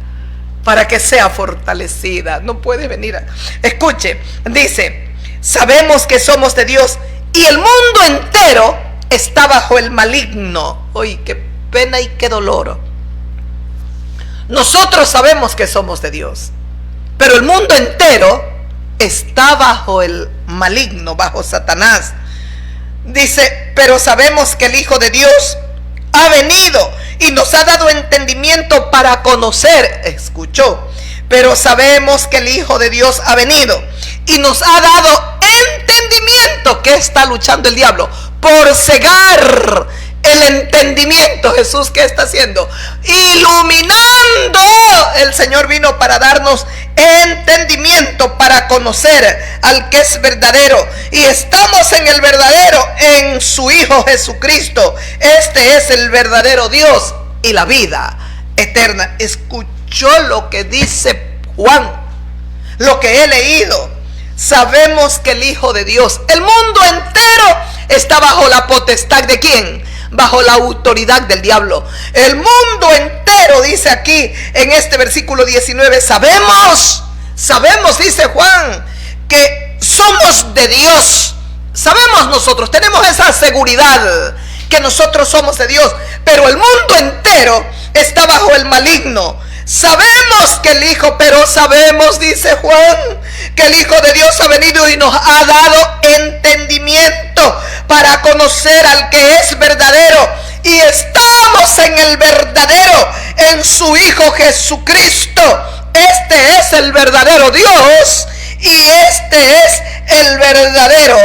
para que sea fortalecida. No puede venir. Escuche, dice, sabemos que somos de Dios y el mundo entero está bajo el maligno. Uy, qué pena y qué dolor. Nosotros sabemos que somos de Dios, pero el mundo entero está bajo el maligno, bajo Satanás. Dice, pero sabemos que el Hijo de Dios ha venido y nos ha dado entendimiento para conocer. Escuchó, pero sabemos que el Hijo de Dios ha venido y nos ha dado entendimiento. ¿Qué está luchando el diablo? Por cegar el entendimiento. Jesús, ¿qué está haciendo? Iluminando. El Señor vino para darnos entendimiento, para conocer al que es verdadero, y estamos en el verdadero, en su Hijo Jesucristo. Este es el verdadero Dios y la vida eterna. Escuchó lo que dice Juan, lo que he leído. Sabemos que el Hijo de Dios, el mundo entero está bajo la potestad ¿de quién? Bajo la autoridad del diablo. El mundo entero, dice aquí en este versículo 19, sabemos, dice Juan, que somos de Dios. Sabemos nosotros, tenemos esa seguridad que nosotros somos de Dios, pero el mundo entero está bajo el maligno. Sabemos que el Hijo, pero sabemos, dice Juan, que el Hijo de Dios ha venido y nos ha dado entendimiento para conocer al que es verdadero. Y estamos en el verdadero, en su Hijo Jesucristo. Este es el verdadero Dios y este es el verdadero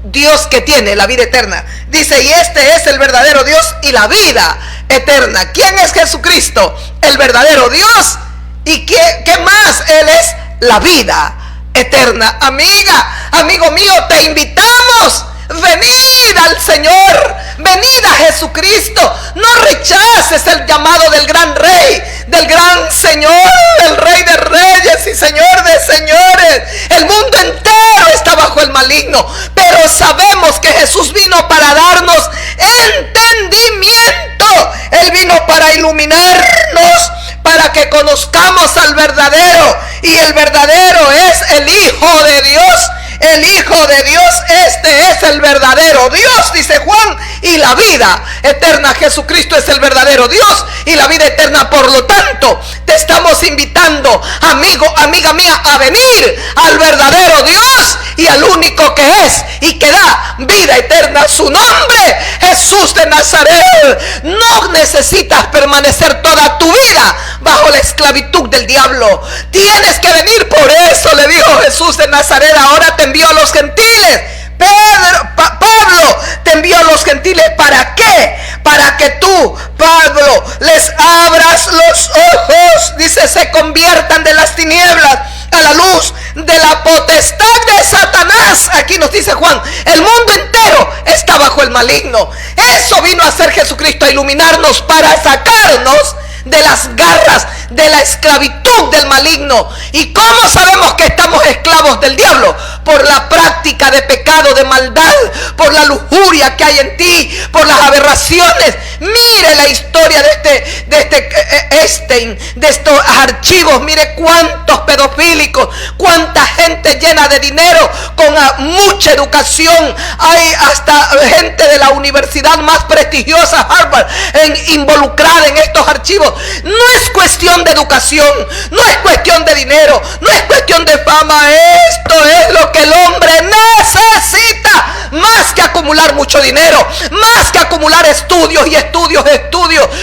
Dios que tiene la vida eterna. Dice, y este es el verdadero Dios y la vida eterna. ¿Quién es Jesucristo? El verdadero Dios. ¿Y qué más? Él es la vida eterna. Amiga, amigo mío, te invitamos. Venid al Señor, venid a Jesucristo. No rechaces el llamado del gran Rey, del gran Señor, el Rey de Reyes y Señor de Señores. El mundo entero está bajo el maligno, pero sabemos que Jesús vino para darnos entendimiento. Él vino para iluminarnos, para que conozcamos al verdadero, y el verdadero es el Hijo de Dios. El Hijo de Dios, este es el verdadero Dios, dice Juan, y la vida eterna. Jesucristo es el verdadero Dios y la vida eterna. Por lo tanto, te estamos invitando, amigo, amiga mía, a venir al verdadero Dios y al único que es y que da vida eterna. Su nombre, Jesús de Nazaret. No necesitas permanecer toda tu vida bajo la esclavitud del diablo. Tienes que venir. Por eso le dijo Jesús de Nazaret, ahora te envío a los gentiles. Pablo te envió a los gentiles. ¿Para qué? Para que tú, Pablo, les abras los ojos. Dice, se conviertan de las tinieblas a la luz de la potestad de Satanás. Aquí nos dice Juan, el mundo entero está bajo el maligno. Eso vino a hacer Jesucristo, a iluminarnos para sacarnos de las garras de la esclavitud del maligno. ¿Y cómo sabemos que estamos esclavos del diablo? Por la práctica de pecado, de maldad, por la lujuria que hay en ti, por las aberraciones. Mire la historia de estos archivos. Mire cuántos pedofílicos, cuánta gente llena de dinero, con mucha educación. Hay hasta gente de la universidad más prestigiosa, Harvard, involucrada en estos archivos. No es cuestión de educación, no es cuestión de dinero, no es cuestión de fama. Esto es lo que el hombre necesita, más que acumular mucho dinero, más que acumular estudios y estudios.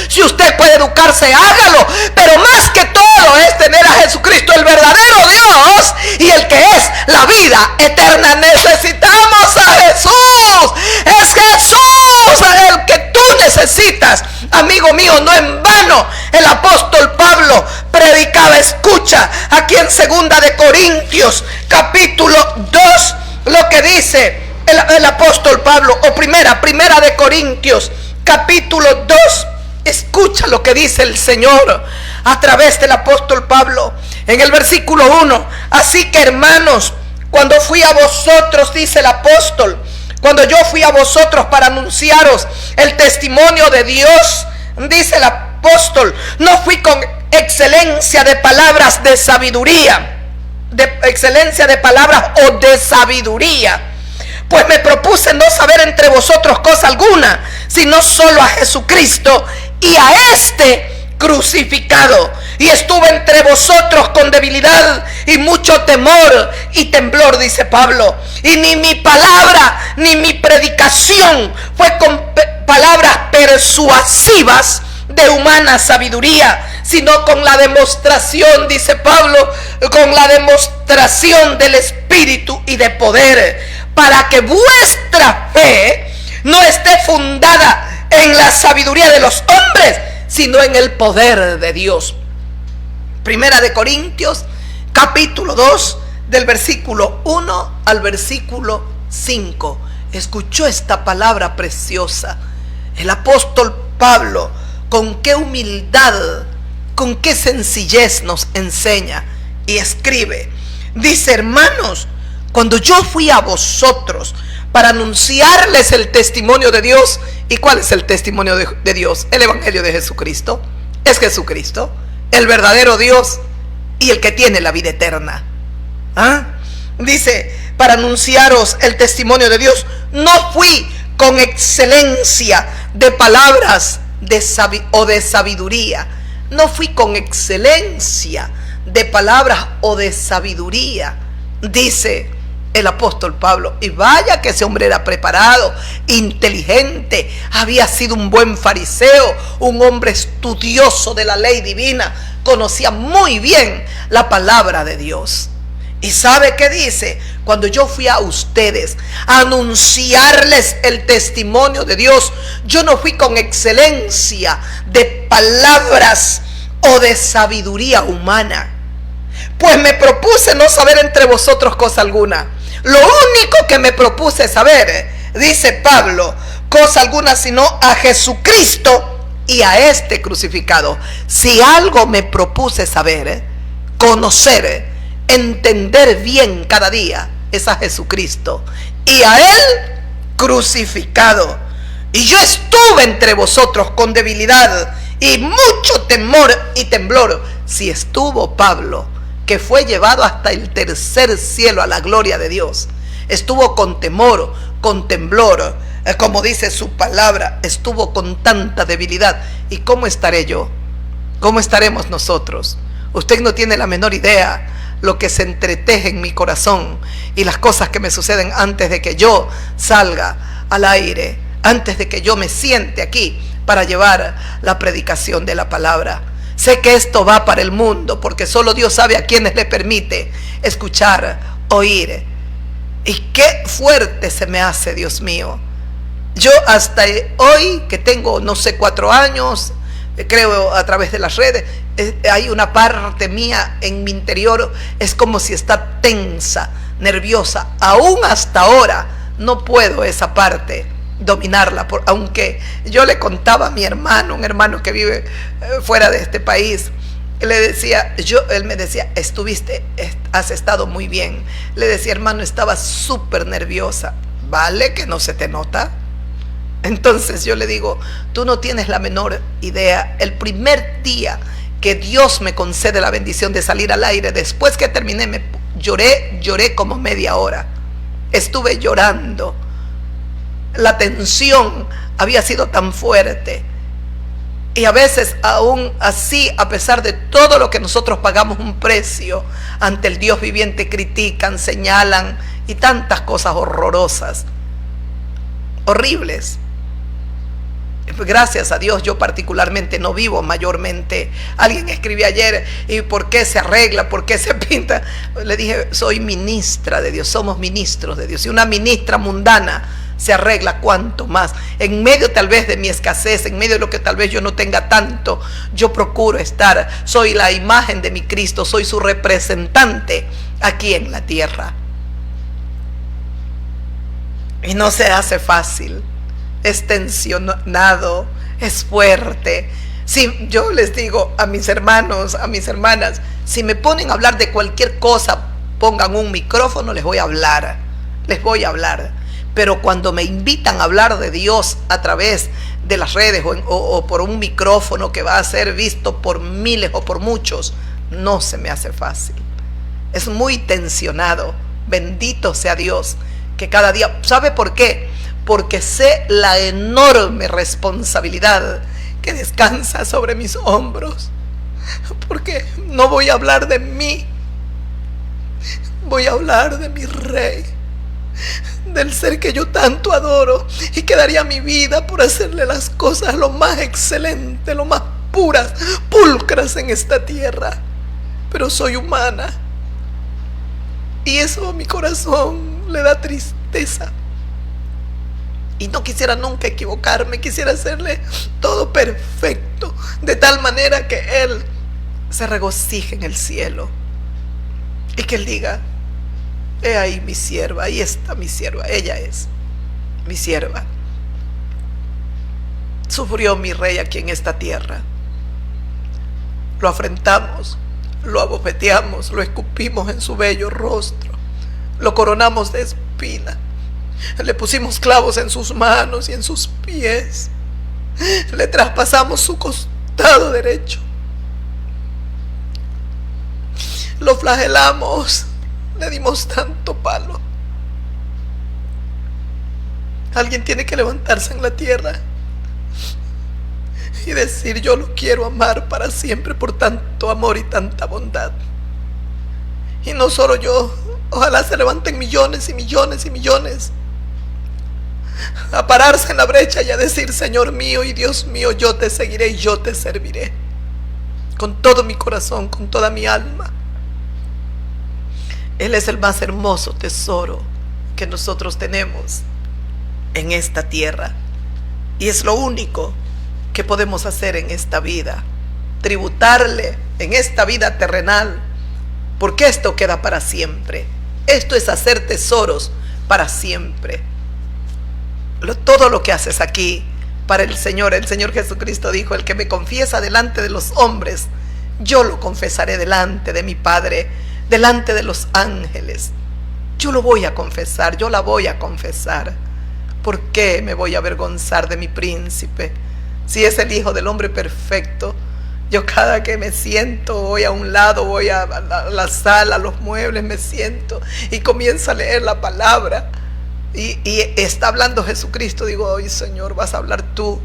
Si usted puede educarse, hágalo, pero más que todo es tener a Jesucristo, el verdadero Dios, la vida eterna. Necesitamos a Jesús. Es Jesús el que tú necesitas, amigo mío. No en vano el apóstol Pablo predicaba. Escucha aquí en 2 de Corintios capítulo 2 lo que dice el apóstol Pablo, o primera de Corintios capítulo 2. Escucha lo que dice el Señor a través del apóstol Pablo en el versículo 1. Así que, hermanos, cuando fui a vosotros, dice el apóstol, cuando yo fui a vosotros para anunciaros el testimonio de Dios, dice el apóstol, no fui con excelencia de palabras de sabiduría, de excelencia de palabras o de sabiduría, pues me propuse no saber entre vosotros cosa alguna, sino solo a Jesucristo y a este crucificado. Y estuve entre vosotros con debilidad y mucho temor y temblor, dice Pablo. Y ni mi palabra ni mi predicación fue con palabras persuasivas de humana sabiduría, sino con la demostración, dice Pablo, con la demostración del Espíritu y de poder, para que vuestra fe no esté fundada en la sabiduría de los hombres, sino en el poder de Dios. Primera de Corintios capítulo 2 del versículo 1 al versículo 5. Escuchó esta palabra preciosa el apóstol Pablo. Con qué humildad, con qué sencillez nos enseña y escribe. Dice: hermanos, cuando yo fui a vosotros para anunciarles el testimonio de Dios. ¿Y cuál es el testimonio de Dios? El evangelio de Jesucristo. Es Jesucristo, el verdadero Dios y el que tiene la vida eterna. Dice: para anunciaros el testimonio de Dios, no fui con excelencia de palabras de sabiduría. No fui con excelencia de palabras o de sabiduría, dice el apóstol Pablo. Y vaya que ese hombre era preparado, inteligente, había sido un buen fariseo, un hombre estudioso de la ley divina, conocía muy bien la palabra de Dios. ¿Y sabe qué dice? Cuando yo fui a ustedes a anunciarles el testimonio de Dios, yo no fui con excelencia de palabras o de sabiduría humana, pues me propuse no saber entre vosotros cosa alguna. Lo único que me propuse saber, dice Pablo, cosa alguna sino a Jesucristo y a este crucificado. Si algo me propuse saber, conocer, entender bien cada día, es a Jesucristo y a Él crucificado. Y yo estuve entre vosotros con debilidad y mucho temor y temblor. Si estuvo Pablo, que fue llevado hasta el tercer cielo a la gloria de Dios, estuvo con temor, con temblor, como dice su palabra, estuvo con tanta debilidad. ¿Y cómo estaré yo? ¿Cómo estaremos nosotros? Usted no tiene la menor idea lo que se entreteje en mi corazón y las cosas que me suceden antes de que yo salga al aire, antes de que yo me siente aquí para llevar la predicación de la palabra. Sé que esto va para el mundo, porque solo Dios sabe a quienes le permite escuchar, oír. Y qué fuerte se me hace, Dios mío. Yo hasta hoy, que tengo, no sé, 4 años, creo a través de las redes, hay una parte mía en mi interior, es como si está tensa, nerviosa. Aún hasta ahora no puedo esa parte dominarla, aunque yo le contaba a mi hermano, un hermano que vive fuera de este país, le decía, él me decía: has estado muy bien. Le decía: hermano, estaba súper nerviosa. ¿Vale que no se te nota? Entonces yo le digo: tú no tienes la menor idea. El primer día que Dios me concede la bendición de salir al aire, después que terminé, lloré como media hora. Estuve llorando. La tensión había sido tan fuerte. Y a veces, aún así, a pesar de todo lo que nosotros pagamos un precio ante el Dios viviente, critican, señalan y tantas cosas horrorosas, horribles. Gracias a Dios, yo particularmente no vivo mayormente. Alguien escribió ayer, ¿y por qué se arregla? ¿Por qué se pinta? Le dije, soy ministra de Dios, somos ministros de Dios. Si una ministra mundana se arregla, cuánto más. En medio tal vez de mi escasez, en medio de lo que tal vez yo no tenga tanto, yo procuro estar. Soy la imagen de mi Cristo, soy su representante aquí en la tierra. Y no se hace fácil. Es tensionado, es fuerte. Si yo les digo a mis hermanos, a mis hermanas, si me ponen a hablar de cualquier cosa, pongan un micrófono, les voy a hablar. Pero cuando me invitan a hablar de Dios a través de las redes o por un micrófono que va a ser visto por miles o por muchos, no se me hace fácil. Es muy tensionado. Bendito sea Dios, que cada día, ¿sabe por qué? Porque sé la enorme responsabilidad que descansa sobre mis hombros. Porque no voy a hablar de mí, voy a hablar de mi Rey, del ser que yo tanto adoro y que daría mi vida por hacerle las cosas lo más excelente, lo más puras, pulcras en esta tierra. Pero soy humana y eso a mi corazón le da tristeza. Y no quisiera nunca equivocarme, quisiera hacerle todo perfecto, de tal manera que Él se regocije en el cielo y que Él diga, he ahí mi sierva, ahí está mi sierva, ella es mi sierva. Sufrió mi Rey aquí en esta tierra. Lo afrentamos, lo abofeteamos, lo escupimos en su bello rostro, lo coronamos de espinas. Le pusimos clavos en sus manos y en sus pies. Le traspasamos su costado derecho. Lo flagelamos. Le dimos tanto palo. Alguien tiene que levantarse en la tierra y decir, yo lo quiero amar para siempre por tanto amor y tanta bondad. Y no solo yo, ojalá se levanten millones y millones y millones a pararse en la brecha y a decir, Señor mío y Dios mío, yo te seguiré y yo te serviré con todo mi corazón, con toda mi alma. Él es el más hermoso tesoro que nosotros tenemos en esta tierra y es lo único que podemos hacer en esta vida, tributarle en esta vida terrenal, porque esto queda para siempre. Esto es hacer tesoros para siempre. Todo lo que haces aquí para el Señor Jesucristo dijo, el que me confiesa delante de los hombres, yo lo confesaré delante de mi Padre, delante de los ángeles. Yo lo voy a confesar, yo la voy a confesar. ¿Por qué me voy a avergonzar de mi príncipe? Si es el Hijo del hombre perfecto. Yo cada que me siento, voy a un lado, voy a la sala, a los muebles, me siento y comienzo a leer la palabra. Y está hablando Jesucristo, digo, ay Señor, vas a hablar tú,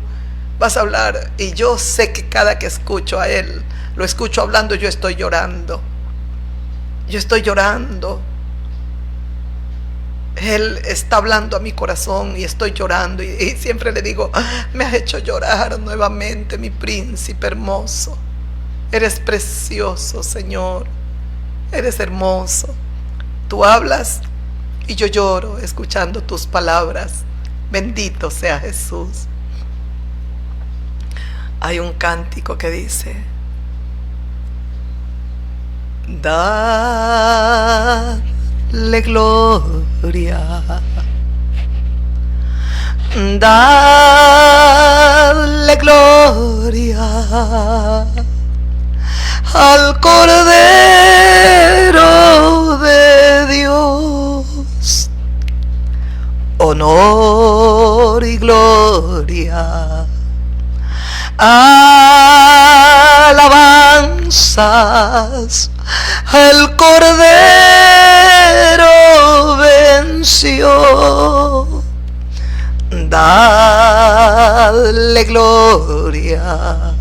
vas a hablar. Y yo sé que cada que escucho a Él, lo escucho hablando, yo estoy llorando. Yo estoy llorando. Él está hablando a mi corazón y estoy llorando. Y siempre le digo, me has hecho llorar nuevamente, mi príncipe hermoso. Eres precioso, Señor. Eres hermoso. Tú hablas y yo lloro escuchando tus palabras. Bendito sea Jesús. Hay un cántico que dice, dadle gloria, dadle gloria al Cordero de Dios, honor y gloria, alabanzas, el Cordero venció. Dadle gloria,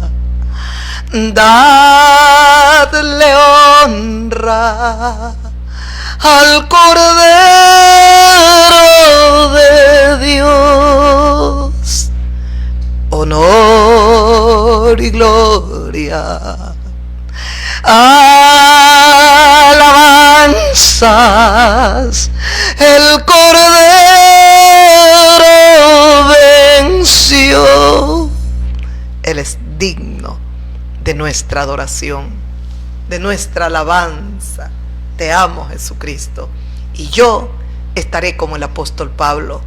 dadle honra al Cordero de Dios, honor honor y gloria. Alabanzas, el Cordero venció. Él es digno de nuestra adoración, de nuestra alabanza. Te amo, Jesucristo. Y yo estaré como el apóstol Pablo,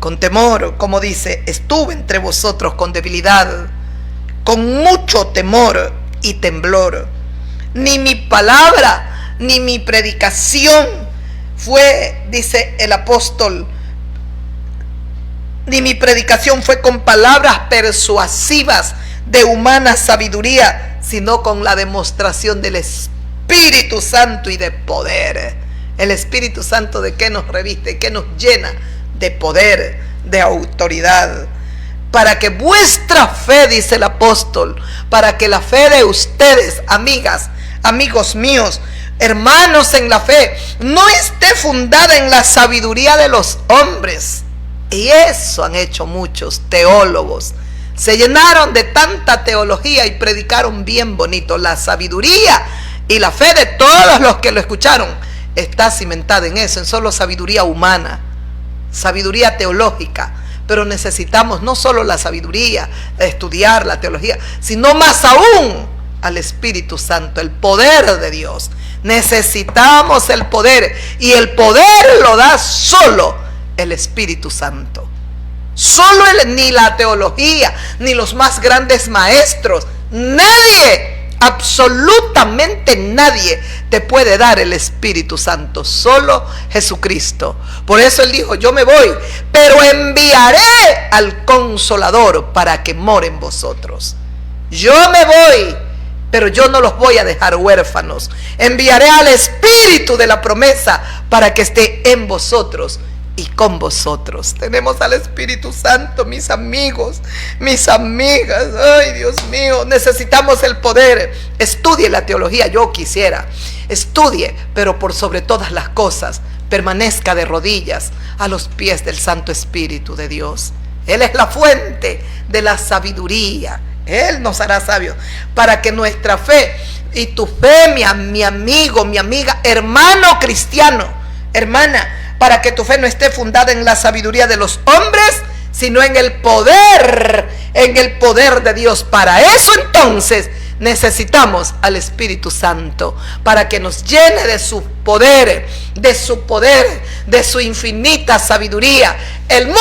con temor, como dice, estuve entre vosotros con debilidad, con mucho temor y temblor. Ni mi palabra, ni mi predicación fue, dice el apóstol, ni mi predicación fue con palabras persuasivas de humana sabiduría, sino con la demostración del Espíritu Santo y de poder. El Espíritu Santo, ¿de qué nos reviste? ¿Qué nos llena? De poder, de autoridad. Para que vuestra fe, dice el apóstol, para que la fe de ustedes, amigas, amigos míos, hermanos en la fe, no esté fundada en la sabiduría de los hombres. Y eso han hecho muchos teólogos. Se llenaron de tanta teología y predicaron bien bonito. La sabiduría y la fe de todos los que lo escucharon está cimentada en eso, en solo sabiduría humana, sabiduría teológica. Pero necesitamos no solo la sabiduría, estudiar la teología, sino más aún al Espíritu Santo, el poder de Dios. Necesitamos el poder, y el poder lo da solo el Espíritu Santo. Solo él, ni la teología, ni los más grandes maestros, nadie, absolutamente nadie te puede dar el Espíritu Santo, solo Jesucristo. Por eso él dijo, yo me voy, pero enviaré al Consolador para que more en vosotros. Yo me voy, pero yo no los voy a dejar huérfanos. Enviaré al Espíritu de la promesa para que esté en vosotros y con vosotros. Tenemos al Espíritu Santo, mis amigos, mis amigas. Ay, Dios mío, necesitamos el poder. Estudie la teología, yo quisiera. Estudie, pero por sobre todas las cosas, permanezca de rodillas a los pies del Santo Espíritu de Dios. Él es la fuente de la sabiduría. Él nos hará sabios para que nuestra fe y tu fe, mi amigo, mi amiga, hermano cristiano, hermana, para que tu fe no esté fundada en la sabiduría de los hombres, sino en el poder de Dios. Para eso entonces necesitamos al Espíritu Santo, para que nos llene de su poder, de su infinita sabiduría. El mundo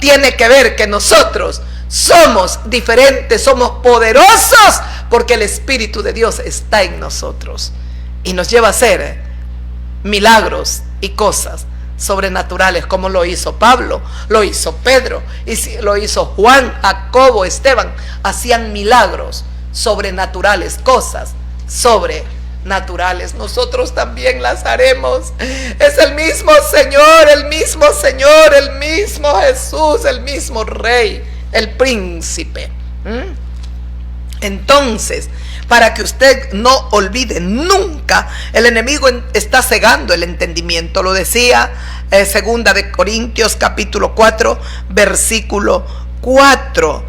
tiene que ver que nosotros somos diferentes, somos poderosos, porque el Espíritu de Dios está en nosotros y nos lleva a hacer milagros y cosas sobrenaturales, como lo hizo Pablo, lo hizo Pedro, y lo hizo Juan, Jacobo, Esteban. Hacían milagros sobrenaturales, cosas sobrenaturales. Nosotros también las haremos. Es el mismo Señor, el mismo Señor, el mismo Jesús, el mismo Rey, el príncipe. Entonces, para que usted no olvide nunca, el enemigo está cegando el entendimiento. Lo decía segunda de Corintios capítulo 4 versículo 4.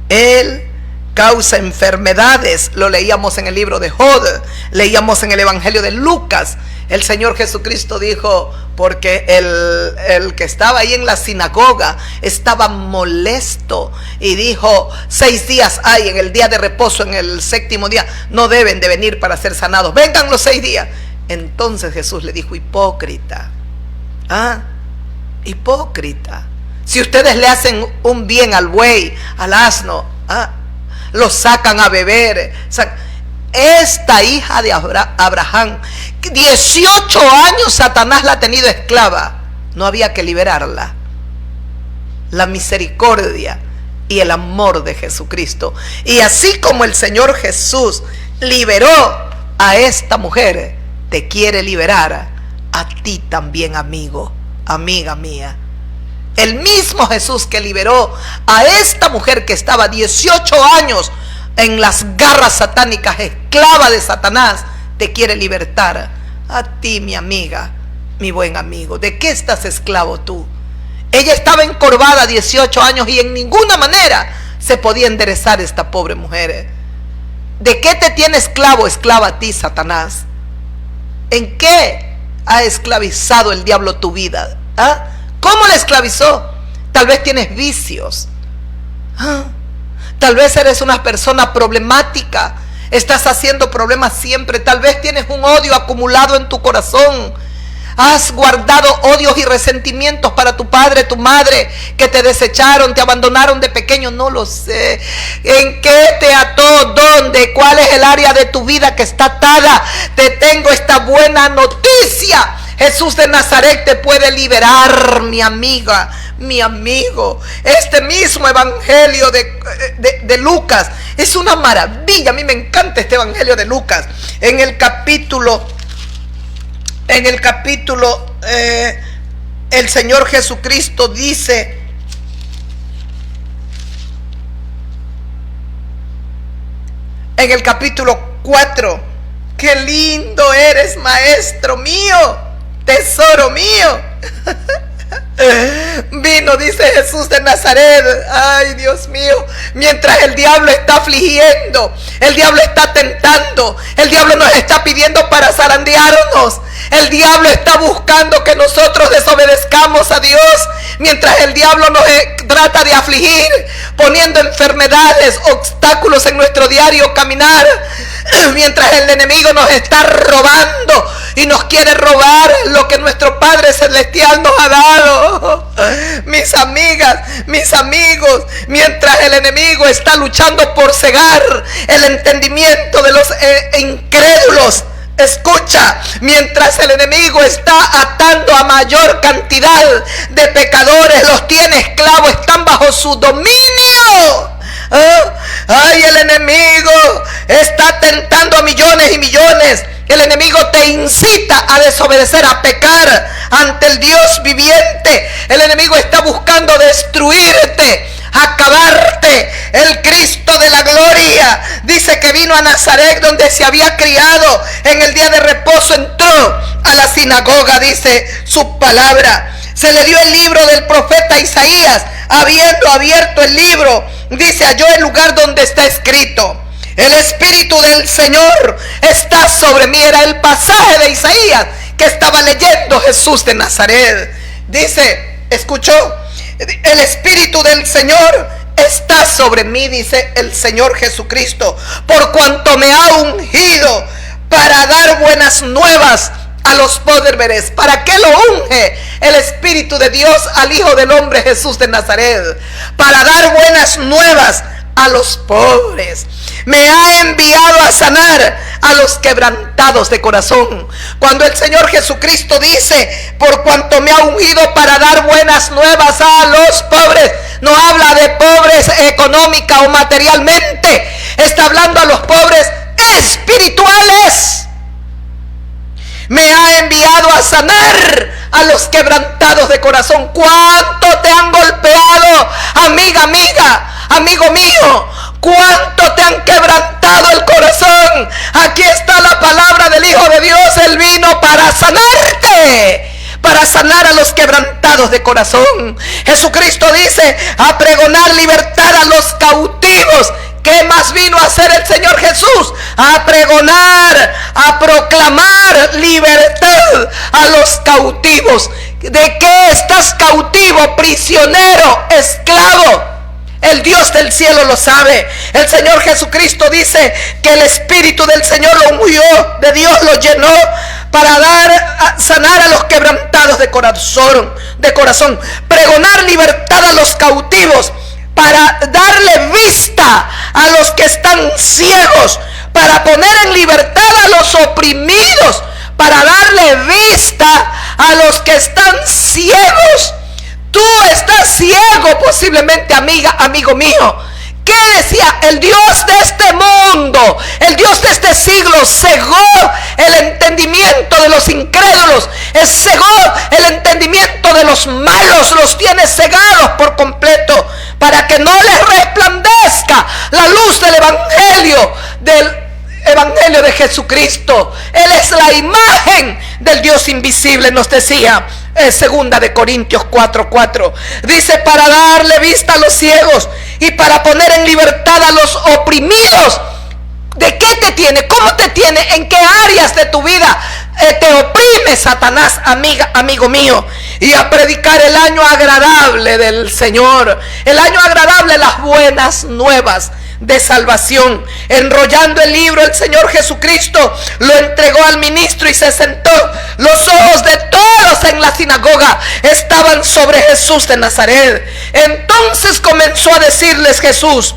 Él causa enfermedades. Lo leíamos en el libro de Job, leíamos en el evangelio de Lucas. El Señor Jesucristo dijo, porque el que estaba ahí en la sinagoga estaba molesto y dijo, 6 días hay, en el día de reposo, en el 7º día no deben de venir para ser sanados, vengan los 6 días. Entonces Jesús le dijo, hipócrita, hipócrita, si ustedes le hacen un bien al buey, al asno, lo sacan a beber, esta hija de Abraham, 18 años Satanás la ha tenido esclava, no había que liberarla. La misericordia y el amor de Jesucristo. Y así como el Señor Jesús liberó a esta mujer, te quiere liberar a ti también, amigo, amiga mía. El mismo Jesús que liberó a esta mujer que estaba 18 años en las garras satánicas, esclava de Satanás, te quiere libertar a ti, mi amiga, mi buen amigo. ¿De qué estás esclavo tú? Ella estaba encorvada 18 años y en ninguna manera se podía enderezar esta pobre mujer. ¿De qué te tiene esclavo, esclava a ti, Satanás? ¿En qué ha esclavizado el diablo tu vida? ¿Ah? ¿Cómo la esclavizó? Tal vez tienes vicios. ¿Ah? Tal vez eres una persona problemática. Estás haciendo problemas siempre. Tal vez tienes un odio acumulado en tu corazón. Has guardado odios y resentimientos para tu padre, tu madre, que te desecharon, te abandonaron de pequeño. No lo sé. ¿En qué te ató? ¿Dónde? ¿Cuál es el área de tu vida que está atada? Te tengo esta buena noticia. Jesús de Nazaret te puede liberar, mi amiga, mi amigo. Este mismo evangelio de Lucas es una maravilla. A mí me encanta este evangelio de Lucas. En el capítulo el Señor Jesucristo dice, en el capítulo 4, qué lindo eres, maestro mío, tesoro mío. Vino, dice Jesús de Nazaret, ay Dios mío, mientras el diablo está afligiendo, el diablo está tentando, el diablo nos está pidiendo para zarandearnos, el diablo está buscando que nosotros desobedezcamos a Dios, mientras el diablo nos trata de afligir, poniendo enfermedades, obstáculos en nuestro diario caminar, mientras el enemigo nos está robando y nos quiere robar lo que nuestro Padre Celestial nos ha dado. Mis amigas, mis amigos, mientras el enemigo está luchando por cegar el entendimiento de los incrédulos, escucha, mientras el enemigo está atando a mayor cantidad de pecadores, los tiene esclavos, están bajo su dominio. Ay, el enemigo está tentando a millones y millones. El enemigo te incita a desobedecer, a pecar ante el Dios viviente. El enemigo está buscando destruirte, acabarte. El Cristo de la gloria dice que vino a Nazaret, donde se había criado. En el día de reposo entró a la sinagoga, dice su palabra. Se le dio el libro del profeta Isaías. Habiendo abierto el libro, dice, halló el lugar donde está escrito: el Espíritu del Señor está sobre mí. Era el pasaje de Isaías que estaba leyendo Jesús de Nazaret. Dice, escuchó, el Espíritu del Señor está sobre mí, dice el Señor Jesucristo, por cuanto me ha ungido para dar buenas nuevas a los pobres. ¿Para qué lo unge el Espíritu de Dios al Hijo del Hombre Jesús de Nazaret? Para dar buenas nuevas a los pobres. Me ha enviado a sanar a los quebrantados de corazón. Cuando el Señor Jesucristo dice, por cuanto me ha ungido para dar buenas nuevas a los pobres, no habla de pobres económica o materialmente, está hablando a los pobres espirituales. Me ha enviado a sanar a los quebrantados de corazón. ¿Cuánto te han golpeado, amiga, amigo mío? ¿Cuánto te han quebrantado el corazón? Aquí está la palabra del Hijo de Dios. Él vino para sanarte, para sanar a los quebrantados de corazón. Jesucristo dice, a pregonar libertad a los cautivos. ¿Qué más vino a hacer el Señor Jesús? A pregonar, a proclamar libertad a los cautivos. ¿De qué estás cautivo, prisionero, esclavo? El Dios del cielo lo sabe. El Señor Jesucristo dice que el Espíritu del Señor lo ungió, de Dios lo llenó para sanar a los quebrantados de corazón, pregonar libertad a los cautivos, para darle vista a los que están ciegos, para poner en libertad a los oprimidos, para darle vista a los que están ciegos. Tú estás ciego posiblemente, amiga, amigo mío. ¿Qué decía? El Dios de este mundo, el Dios de este siglo cegó el entendimiento de los incrédulos, cegó el entendimiento de los malos, los tiene cegados por completo, para que no les resplandezca la luz del Evangelio de Jesucristo. Él es la imagen del Dios invisible, nos decía Segunda de Corintios 4:4. Dice, para darle vista a los ciegos y para poner en libertad a los oprimidos. ¿De qué te tiene? ¿Cómo te tiene? ¿En qué áreas de tu vida te oprime Satanás, amigo mío? Y a predicar el año agradable del Señor. El año agradable, las buenas nuevas de salvación. Enrollando el libro, el Señor Jesucristo lo entregó al ministro y se sentó. Los ojos de todos en la sinagoga estaban sobre Jesús de Nazaret. Entonces comenzó a decirles Jesús: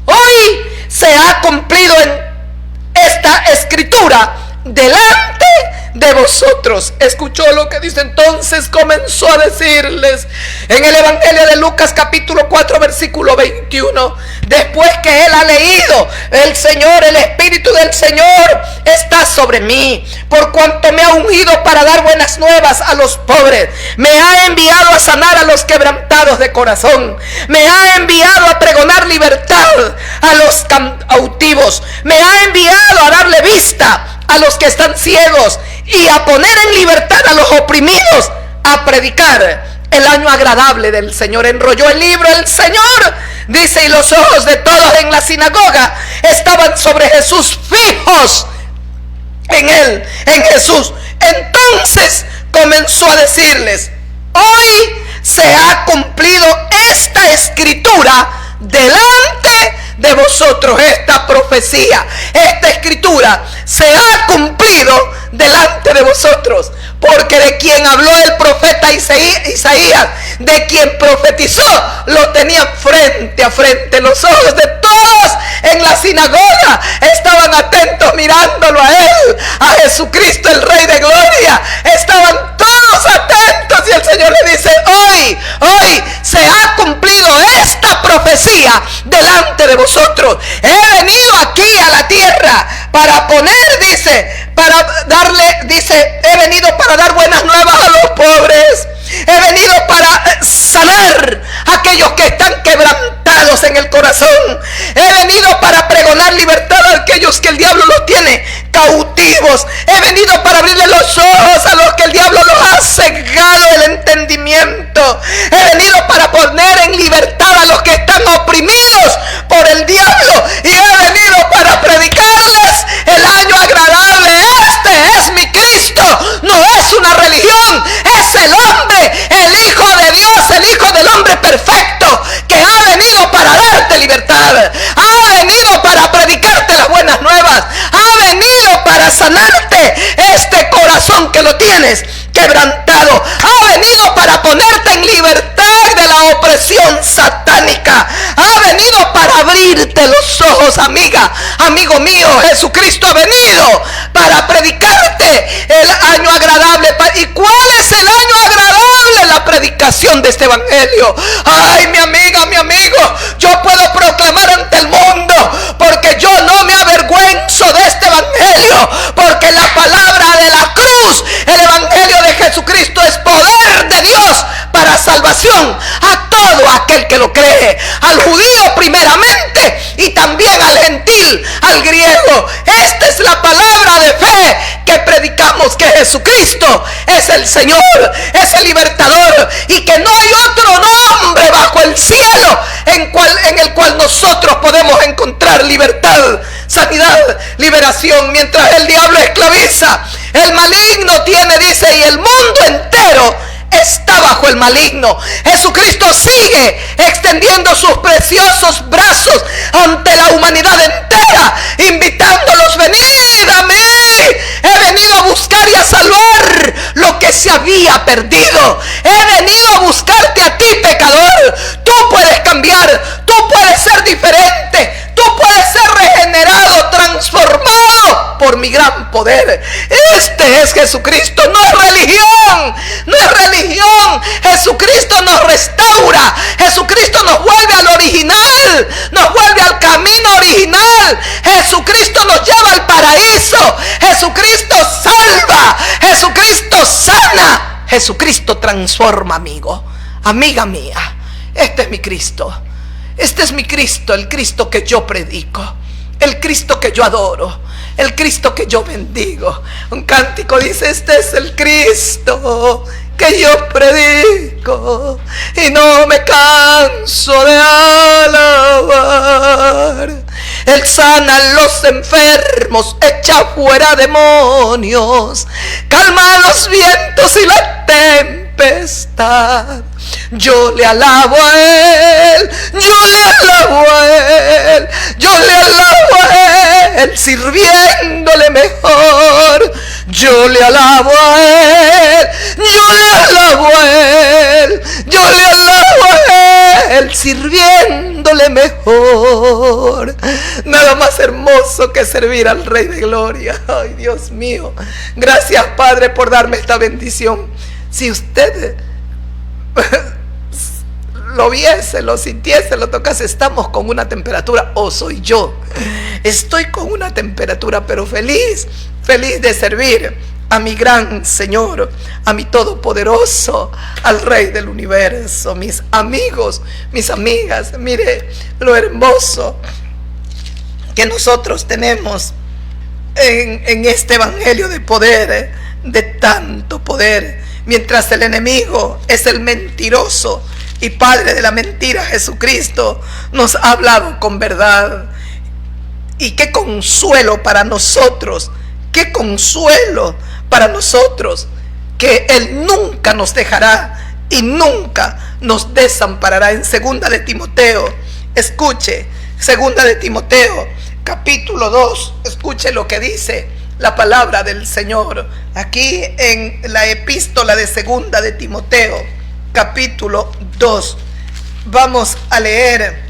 hoy se ha cumplido en esta escritura delante de vosotros. Escuchó lo que dice. Entonces comenzó a decirles en el Evangelio de Lucas capítulo 4 versículo 21. Después que él ha leído: el Señor, el Espíritu del Señor está sobre mí, por cuanto me ha ungido para dar buenas nuevas a los pobres, me ha enviado a sanar a los quebrantados de corazón, me ha enviado a pregonar libertad a los cautivos, me ha enviado a darle vista a los que están ciegos y a poner en libertad a los oprimidos, a predicar el año agradable del Señor. Enrolló el libro el Señor, dice, y los ojos de todos en la sinagoga estaban sobre Jesús, fijos en él, en Jesús. Entonces comenzó a decirles: hoy se ha cumplido esta escritura delante de vosotros. Esta profecía, esta escritura se ha cumplido delante de vosotros, porque de quien habló el profeta Isaías, de quien profetizó, lo tenían frente a frente. Los ojos de todos en la sinagoga estaban atentos mirándolo a él, a Jesucristo, el Rey de Gloria. Estaban todos atentos y el Señor le dice: hoy se ha cumplido esta profecía delante de vosotros. He venido aquí a la tierra para poner, dice, he venido para dar buenas nuevas a los pobres. He venido para sanar a aquellos que están quebrantados en el corazón. He venido para pregonar libertad a aquellos que el diablo los tiene cautivos. He venido para abrirle los ojos a los que el diablo los ha cegado el entendimiento. He venido para poner en libertad a los que están oprimidos por el diablo. Y he venido para predicarles el año agradable. Este es mi Cristo. No es una religión, es el hombre, el Hijo de Dios, el Hijo del hombre perfecto, que ha venido para darte libertad, ha venido para predicarte las buenas nuevas, ha venido para sanarte este corazón que lo tienes quebrantado, ha venido para ponerte en libertad de la opresión satánica, ha venido para abrirte los ojos, amiga, amigo mío. Jesucristo ha venido para predicarte el año agradable. ¿Y cuál es el año agradable? La predicación de este evangelio. Ay, mi amiga, mi amigo, yo puedo proclamar ante el mundo, porque yo no me avergüenzo de este evangelio, porque la palabra de la cruz, el evangelio de Jesucristo, es poder de Dios para salvación a todo aquel que lo cree, al judío primeramente y también al gentil, al griego. Esta es la palabra de fe que predicamos, que Jesucristo es el Señor, es el libertador, y que no hay otro nombre bajo el cielo en el cual nosotros podemos encontrar libertad, sanidad, liberación. Mientras el diablo esclaviza, el maligno tiene, dice, y el mundo entero está bajo el maligno. Jesucristo sigue extendiendo sus preciosos brazos ante la humanidad entera, invitándolos: venid a mí. He venido a buscar y a salvar lo que se había perdido. He venido a buscarte a ti, pecador. Tú puedes cambiar, tú puedes ser diferente, tú puedes ser regenerado, transformado por mi gran poder. Este es Jesucristo, no es religión, no es religión. Jesucristo nos restaura, Jesucristo nos vuelve al original, nos vuelve al camino original. Jesucristo nos lleva al paraíso, Jesucristo salva, Jesucristo sana, Jesucristo transforma, amigo, amiga mía. Este es mi Cristo. Este es mi Cristo, el Cristo que yo predico, el Cristo que yo adoro, el Cristo que yo bendigo. Un cántico dice: este es el Cristo que yo predico y no me canso de alabar. Él sana a los enfermos, echa fuera demonios, calma los vientos y la tempestad. Yo le alabo a Él, yo le alabo a Él, yo le alabo a Él, sirviéndole mejor. Yo le alabo a Él, yo le alabo a Él, yo le alabo a Él, sirviéndole mejor. Nada más hermoso que servir al Rey de Gloria. Ay, Dios mío, gracias, Padre, por darme esta bendición. Si usted lo viese, lo sintiese, lo tocase, estamos con una temperatura, o soy yo, estoy con una temperatura, pero feliz de servir a mi gran Señor, a mi Todopoderoso, al Rey del universo. Mis amigos, mis amigas, mire lo hermoso que nosotros tenemos en este evangelio de poder, de tanto poder. Mientras el enemigo es el mentiroso y padre de la mentira, Jesucristo nos ha hablado con verdad. Y qué consuelo para nosotros, qué consuelo para nosotros, que Él nunca nos dejará y nunca nos desamparará. En 2 de Timoteo, escuche, 2 de Timoteo, capítulo 2, escuche lo que dice la palabra del Señor. Aquí en la epístola de 2 de Timoteo, capítulo 2, vamos a leer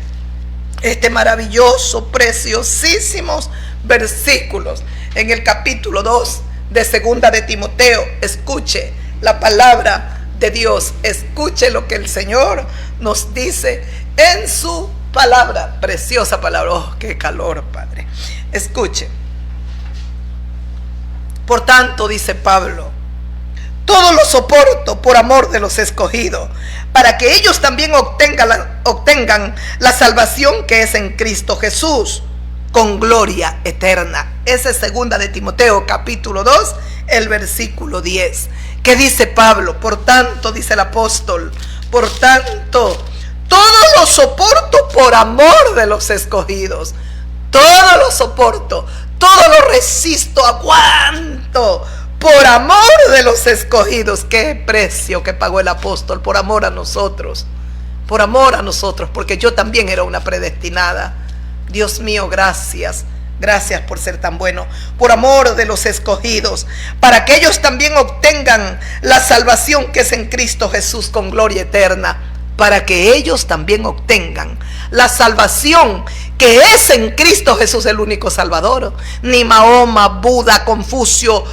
este maravilloso, preciosísimos versículos. En el capítulo 2 de 2 de Timoteo, escuche la palabra de Dios, escuche lo que el Señor nos dice en su palabra, preciosa palabra. Oh, qué calor, Padre. Escuche. Por tanto, dice Pablo, todo lo soporto por amor de los escogidos, para que ellos también obtengan la salvación que es en Cristo Jesús, con gloria eterna. Ese es 2 de Timoteo, capítulo 2, el versículo 10. ¿Qué dice Pablo? Por tanto, dice el apóstol, por tanto, todo lo soporto por amor de los escogidos. Todo lo soporto, todo lo resisto, aguanto, por amor de los escogidos. Qué precio que pagó el apóstol por amor a nosotros, porque yo también era una predestinada. Dios mío, gracias, gracias por ser tan bueno. Por amor de los escogidos, para que ellos también obtengan la salvación que es en Cristo Jesús, con gloria eterna. Para que ellos también obtengan la salvación que es en Cristo Jesús, el único Salvador. Ni Mahoma, Buda, Confucio,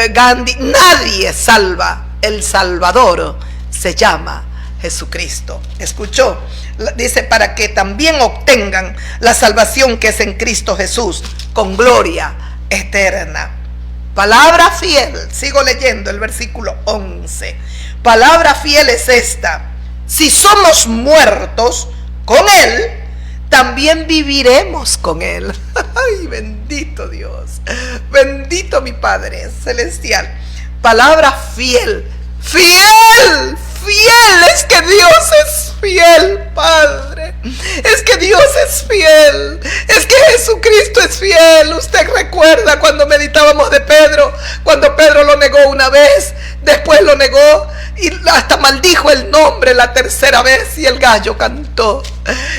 Gandhi, nadie salva. El Salvador se llama Jesucristo. ¿Escuchó? Dice, para que también obtengan la salvación que es en Cristo Jesús, con gloria eterna. Palabra fiel, sigo leyendo el versículo 11. Palabra fiel es esta: si somos muertos con Él, también viviremos con Él. Ay, bendito Dios, bendito mi Padre celestial. Palabra fiel, fiel, fiel. Es que Dios es fiel, Padre. Es que Dios es fiel. Es que Jesucristo es fiel. Usted recuerda cuando meditábamos de Pedro, cuando Pedro lo negó una vez, después lo negó y hasta maldijo el nombre la tercera vez, y el gallo cantó.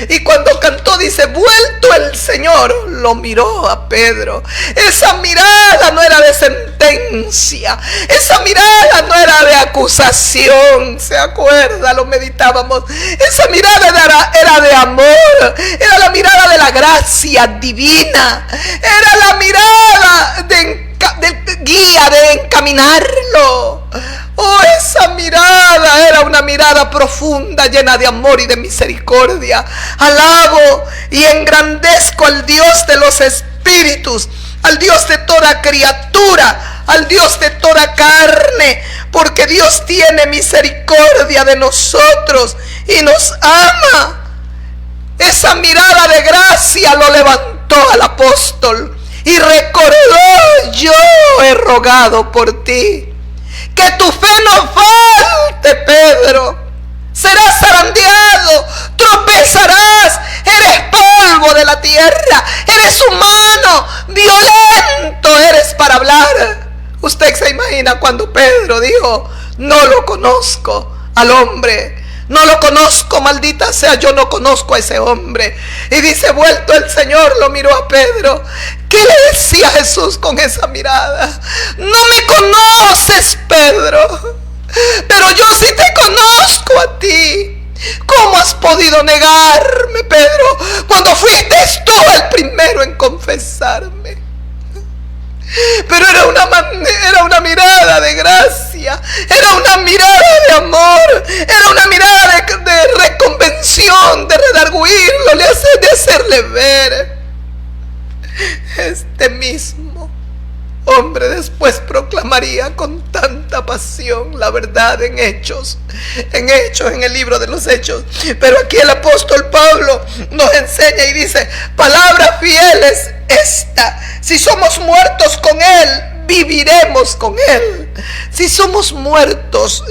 Y cuando cantó, dice, vuelto el Señor, lo miró a Pedro. Esa mirada no era de sentencia, esa mirada no era de acusación. ¿Se acuerda? Lo meditábamos. Esa mirada era de amor, era la mirada de la gracia divina, era la mirada de guía, de encaminarlo. Oh, esa mirada era una mirada profunda, llena de amor y de misericordia. Alabo y engrandezco al Dios de los espíritus, al Dios de toda criatura, al Dios de toda carne, porque Dios tiene misericordia de nosotros y nos ama. Esa mirada de gracia lo levantó al apóstol y recordó: yo he rogado por ti. Que tu fe no falte, Pedro. Serás zarandeado, tropezarás, eres polvo de la tierra, eres humano, violento eres para hablar. Usted se imagina cuando Pedro dijo: no lo conozco al hombre, no lo conozco, maldita sea, yo no conozco a ese hombre. Y dice, vuelto el Señor, lo miró a Pedro. ¿Qué le decía Jesús con esa mirada? No me conoces, Pedro, pero yo sí te conozco a ti. ¿Cómo has podido negarme, Pedro, cuando fuiste tú el primero en confesarme? Pero era una mirada de gracia, era una mirada de amor, era una mirada de reconvención, de redarguirlo, de hacerle ver. Este mismo hombre después proclamaría con tanta pasión la verdad en Hechos, en el libro de los Hechos. Pero aquí el apóstol Pablo nos enseña y dice: palabra fiel es esta: si somos muertos con él, viviremos con él. Si somos muertos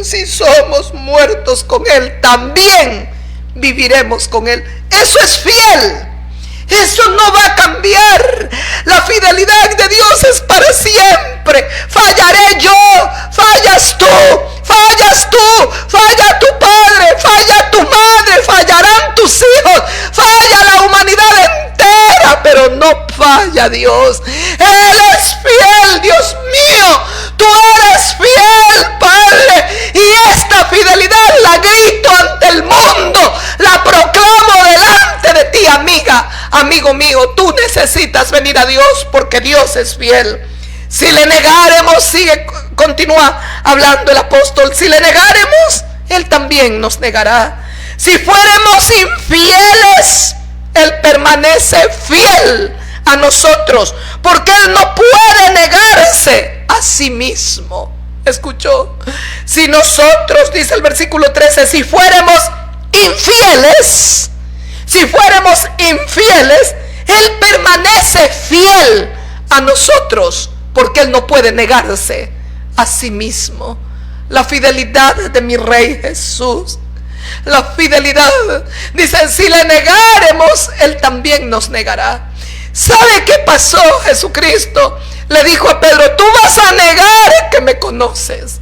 con él, también viviremos con él. Eso es fiel. Eso no va a cambiar. La fidelidad de Dios es para siempre. Fallaré yo, fallas tú, falla tu padre, falla tu madre, fallarán tus hijos, falla la humanidad entera, pero no falla Dios. Él es fiel, Dios mío. Tú eres fiel, Padre, y esta fidelidad la grito ante el mundo, la proclamo delante de ti, amiga. Amigo mío, tú necesitas venir a Dios porque Dios es fiel. Si le negaremos, continúa hablando el apóstol, si le negaremos, Él también nos negará. Si fuéramos infieles, Él permanece fiel a nosotros, porque Él no puede negarse a sí mismo. ¿Escuchó? Si nosotros, dice el versículo 13, si fuéramos infieles, Él permanece fiel a nosotros, porque Él no puede negarse a sí mismo. La fidelidad de mi Rey Jesús, la fidelidad, dice, si le negaremos, Él también nos negará. ¿Sabe qué pasó? Jesucristo le dijo a Pedro: tú vas a negar que me conoces.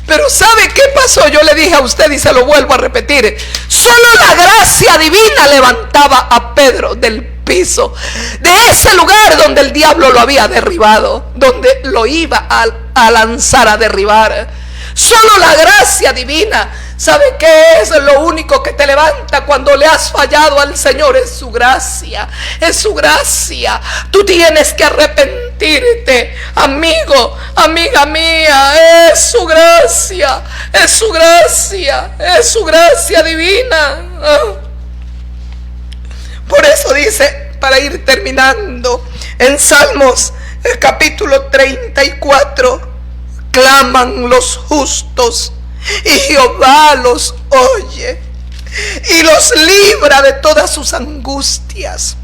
Pero ¿sabe qué pasó? Yo le dije a usted y se lo vuelvo a repetir: solo la gracia divina levantaba a Pedro del piso, de ese lugar donde el diablo lo había derribado, donde lo iba a lanzar a derribar. Solo la gracia divina. ¿Sabe qué es lo único que te levanta cuando le has fallado al Señor? Es su gracia, es su gracia. Tú tienes que arrepentirte, amigo, amiga mía. Es su gracia, es su gracia, es su gracia divina. Por eso dice, para ir terminando, en Salmos capítulo 34, claman los justos y Jehová los oye y los libra de todas sus angustias.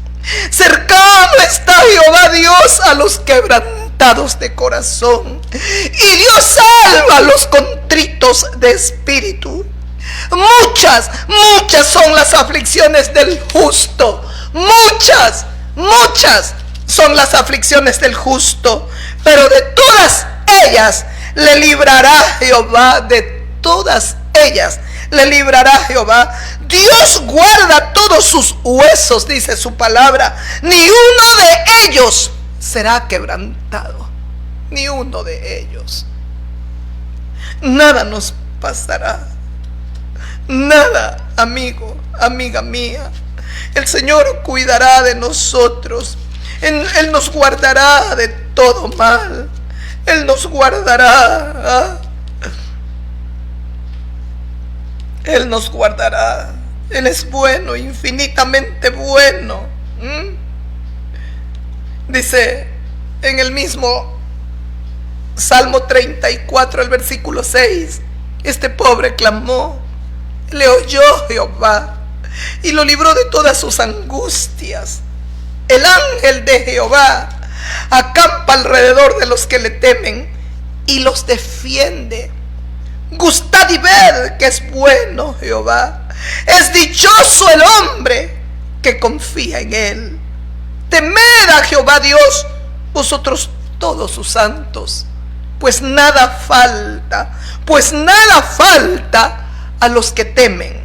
Cercano está Jehová Dios a los quebrantados de corazón, y Dios salva a los contritos de espíritu. Muchas son las aflicciones del justo, muchas son las aflicciones del justo, pero de todas ellas le librará Jehová, de todas ellas le librará Jehová. Dios guarda todos sus huesos, dice su palabra, ni uno de ellos será quebrantado, ni uno de ellos. Nada nos pasará, nada, amigo, amiga mía. El Señor cuidará de nosotros. Él nos guardará de todo mal. Él nos guardará. Él nos guardará. Él es bueno, infinitamente bueno. Dice en el mismo Salmo 34, el versículo 6, este pobre clamó, le oyó Jehová y lo libró de todas sus angustias. El ángel de Jehová acampa alrededor de los que le temen y los defiende. Gustad y ved que es bueno Jehová. Es dichoso el hombre que confía en él. Temed a Jehová Dios, vosotros todos sus santos, pues nada falta a los que temen.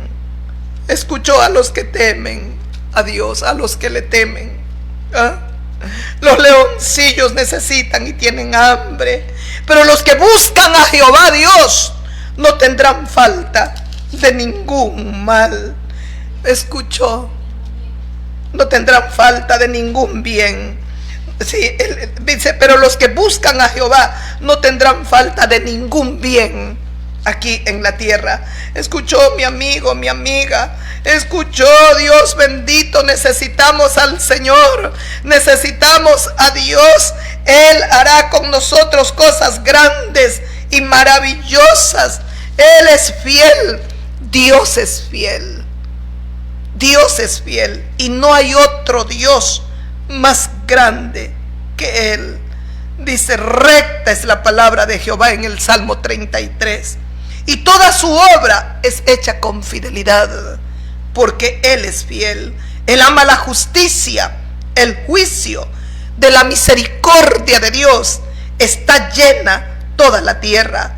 Escuchó: a los que temen a Dios, a los que le temen. Los leoncillos necesitan y tienen hambre, pero los que buscan a Jehová Dios no tendrán falta de ningún mal. Escuchó: no tendrán falta de ningún bien. Sí, él dice: pero los que buscan a Jehová no tendrán falta de ningún bien aquí en la tierra. Escuchó, mi amigo, mi amiga. Escuchó, Dios bendito. Necesitamos al Señor, necesitamos a Dios. Él hará con nosotros cosas grandes y maravillosas. Él es fiel. Dios es fiel. Dios es fiel y no hay otro Dios más grande que Él. Dice: recta es la palabra de Jehová en el Salmo 33, y toda su obra es hecha con fidelidad, porque Él es fiel. Él ama la justicia, el juicio. De la misericordia de Dios está llena toda la tierra.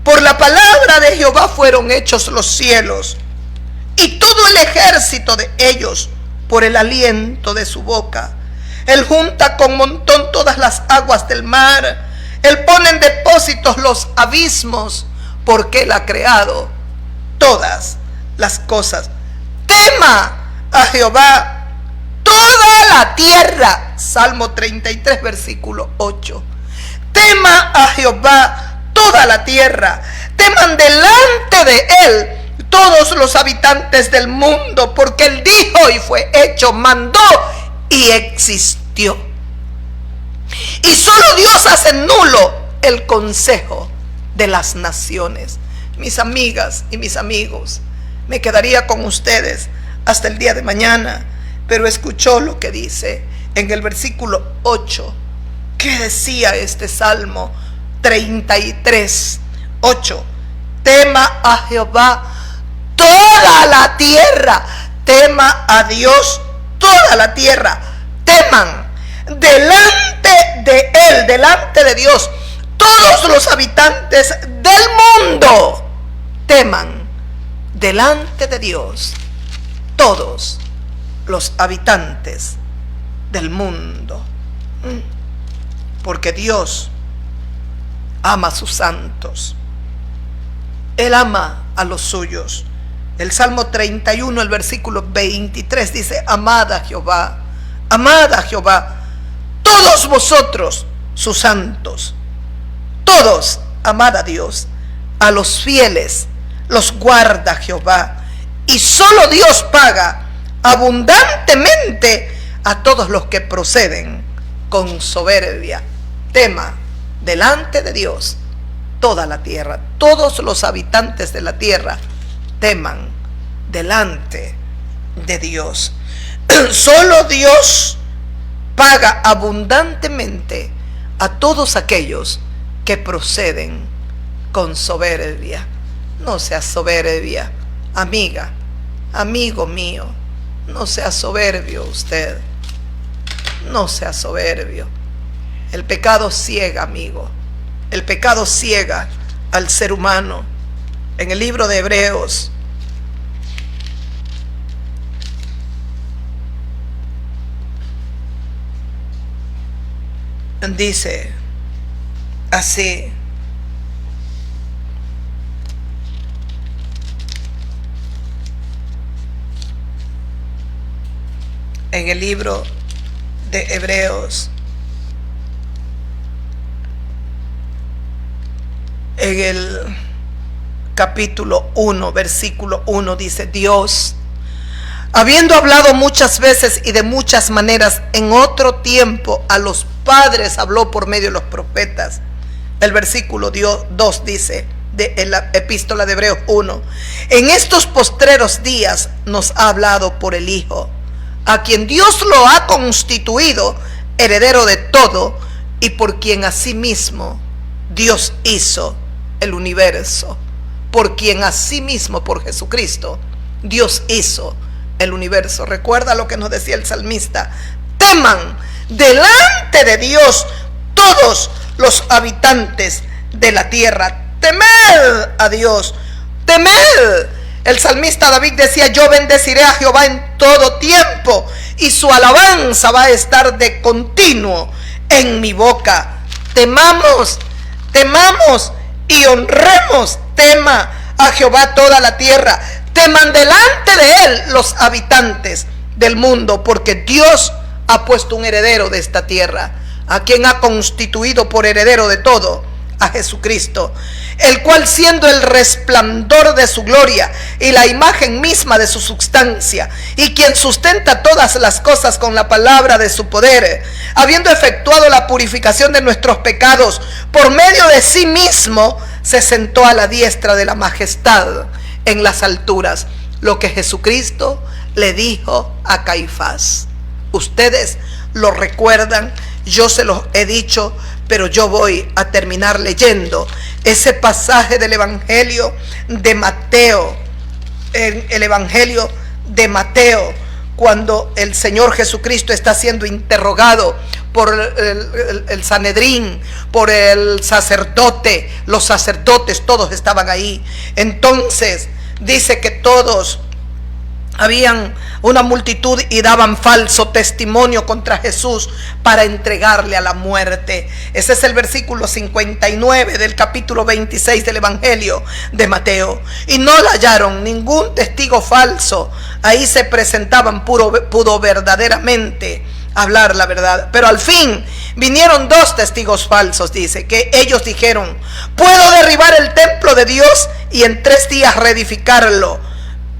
Por la palabra de Jehová fueron hechos los cielos, y todo el ejército de ellos por el aliento de su boca. Él junta con montón todas las aguas del mar. Él pone en depósitos los abismos, porque Él ha creado todas las cosas. Tema a Jehová toda la tierra. Salmo 33, versículo 8. Tema a Jehová toda la tierra. Teman delante de Él todos los habitantes del mundo, porque Él dijo y fue hecho, mandó y existió. Y solo Dios hace nulo el consejo de las naciones. Mis amigas y mis amigos, me quedaría con ustedes hasta el día de mañana, pero escuchó lo que dice en el versículo 8. ¿Qué decía este Salmo 33, 8? Tema a Jehová toda la tierra. Tema a Dios toda la tierra. Teman delante de Él, delante de Dios, todos los habitantes del mundo. Teman delante de Dios todos los habitantes del mundo, porque Dios ama a sus santos. Él ama a los suyos. El Salmo 31, el versículo 23 dice: amad a Jehová, todos vosotros sus santos. Todos amad a Dios. A los fieles los guarda Jehová, y solo Dios paga abundantemente a todos los que proceden con soberbia. Tema delante de Dios toda la tierra. Todos los habitantes de la tierra teman delante de Dios. Solo Dios paga abundantemente a todos aquellos que proceden con soberbia. No seas soberbia, amiga, amigo mío. No sea soberbio usted. No sea soberbio. El pecado ciega, amigo. El pecado ciega al ser humano. En el libro de Hebreos, dice así: en el libro de Hebreos, en el capítulo 1, versículo 1, dice: Dios, habiendo hablado muchas veces y de muchas maneras en otro tiempo a los padres, habló por medio de los profetas. El versículo 2 dice de la epístola de Hebreos 1: en estos postreros días nos ha hablado por el Hijo, a quien Dios lo ha constituido heredero de todo, y por quien asimismo Dios hizo el universo, por quien asimismo, por Jesucristo, Dios hizo el universo. Recuerda lo que nos decía el salmista: teman delante de Dios todos los habitantes de la tierra. Temed a Dios, temed. El salmista David decía: yo bendeciré a Jehová en todo tiempo, y su alabanza va a estar de continuo en mi boca. Temamos, temamos y honremos. Tema a Jehová toda la tierra. Teman delante de él los habitantes del mundo, porque Dios ha puesto un heredero de esta tierra, a quien ha constituido por heredero de todo, a Jesucristo, el cual, siendo el resplandor de su gloria y la imagen misma de su substancia, y quien sustenta todas las cosas con la palabra de su poder, habiendo efectuado la purificación de nuestros pecados, por medio de sí mismo se sentó a la diestra de la majestad en las alturas. Lo que Jesucristo le dijo a Caifás. Ustedes lo recuerdan, yo se los he dicho, pero yo voy a terminar leyendo ese pasaje del Evangelio de Mateo. El Evangelio de Mateo, cuando el Señor Jesucristo está siendo interrogado por el Sanedrín, por el sacerdote. Los sacerdotes todos estaban ahí. Entonces dice que todos, habían una multitud y daban falso testimonio contra Jesús para entregarle a la muerte. Ese es el versículo 59 del capítulo 26 del Evangelio de Mateo. Y no le hallaron ningún testigo falso. Ahí se presentaban, pudo verdaderamente hablar la verdad. Pero al fin vinieron dos testigos falsos, dice, que ellos dijeron: puedo derribar el templo de Dios y en 3 días reedificarlo.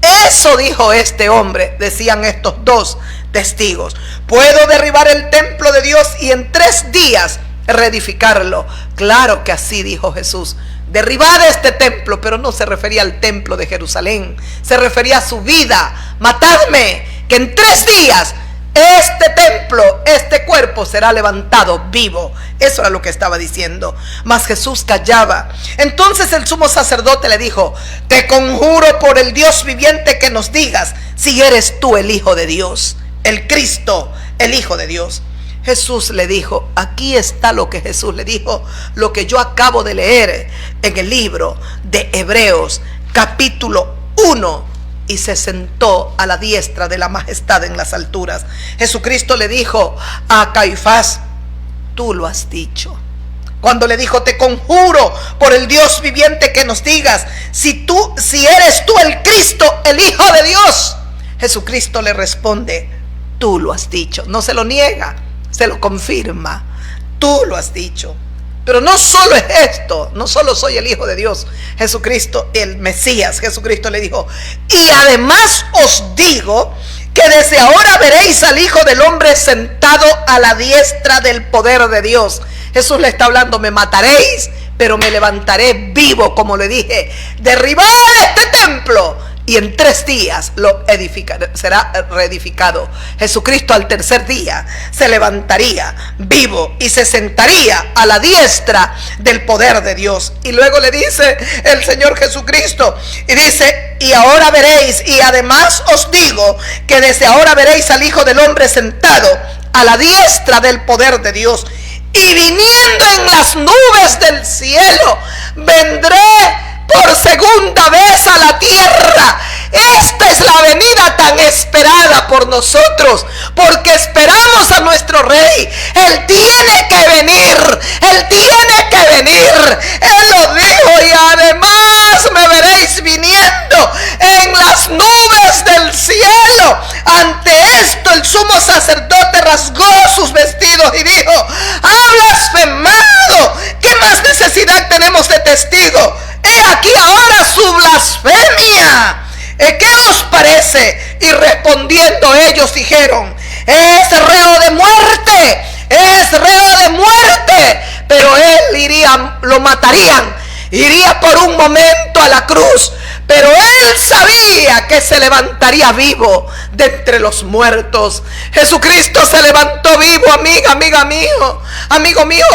Eso dijo este hombre, decían estos dos testigos: puedo derribar el templo de Dios y en 3 días reedificarlo. Claro que así dijo Jesús: derribad este templo, pero no se refería al templo de Jerusalén, se refería a su vida. Matadme, que en 3 días este templo, este cuerpo será levantado vivo. Eso era lo que estaba diciendo. Mas Jesús callaba. Entonces el sumo sacerdote le dijo: te conjuro por el Dios viviente que nos digas si eres tú el Hijo de Dios, el Cristo, el Hijo de Dios. Jesús le dijo, aquí está lo que Jesús le dijo, lo que yo acabo de leer en el libro de Hebreos, capítulo 1. Y se sentó a la diestra de la majestad en las alturas. Jesucristo le dijo a Caifás: tú lo has dicho. Cuando le dijo: te conjuro por el Dios viviente que nos digas si eres tú el Cristo, el Hijo de Dios. Jesucristo le responde: tú lo has dicho. No se lo niega, se lo confirma. Tú lo has dicho. Pero no solo es esto, no solo soy el Hijo de Dios, Jesucristo, el Mesías. Jesucristo le dijo: y además os digo que desde ahora veréis al Hijo del Hombre sentado a la diestra del poder de Dios. Jesús le está hablando: me mataréis, pero me levantaré vivo, como le dije. Derribad este templo y en 3 días será reedificado. Jesucristo al tercer día se levantaría vivo y se sentaría a la diestra del poder de Dios. Y luego le dice el Señor Jesucristo, y dice: y ahora veréis, y además os digo que desde ahora veréis al Hijo del Hombre sentado a la diestra del poder de Dios, y viniendo en las nubes del cielo. Vendré por segunda vez a la tierra. Esta es la venida tan esperada por nosotros, porque esperamos a nuestro Rey. Él tiene que venir, Él tiene que venir. Él lo dijo: y además me veréis viniendo en las nubes del cielo. Ante esto el sumo sacerdote rasgó sus vestidos y dijo: ha blasfemado. ¿Qué más necesidad tenemos de testigo? He aquí ahora su blasfemia. ¿Qué os parece? Y respondiendo ellos dijeron: es reo de muerte, es reo de muerte. Pero él iría, lo matarían, iría por un momento a la cruz, pero él sabía que se levantaría vivo de entre los muertos. Jesucristo se levantó vivo, amiga, amiga mío, amigo mío.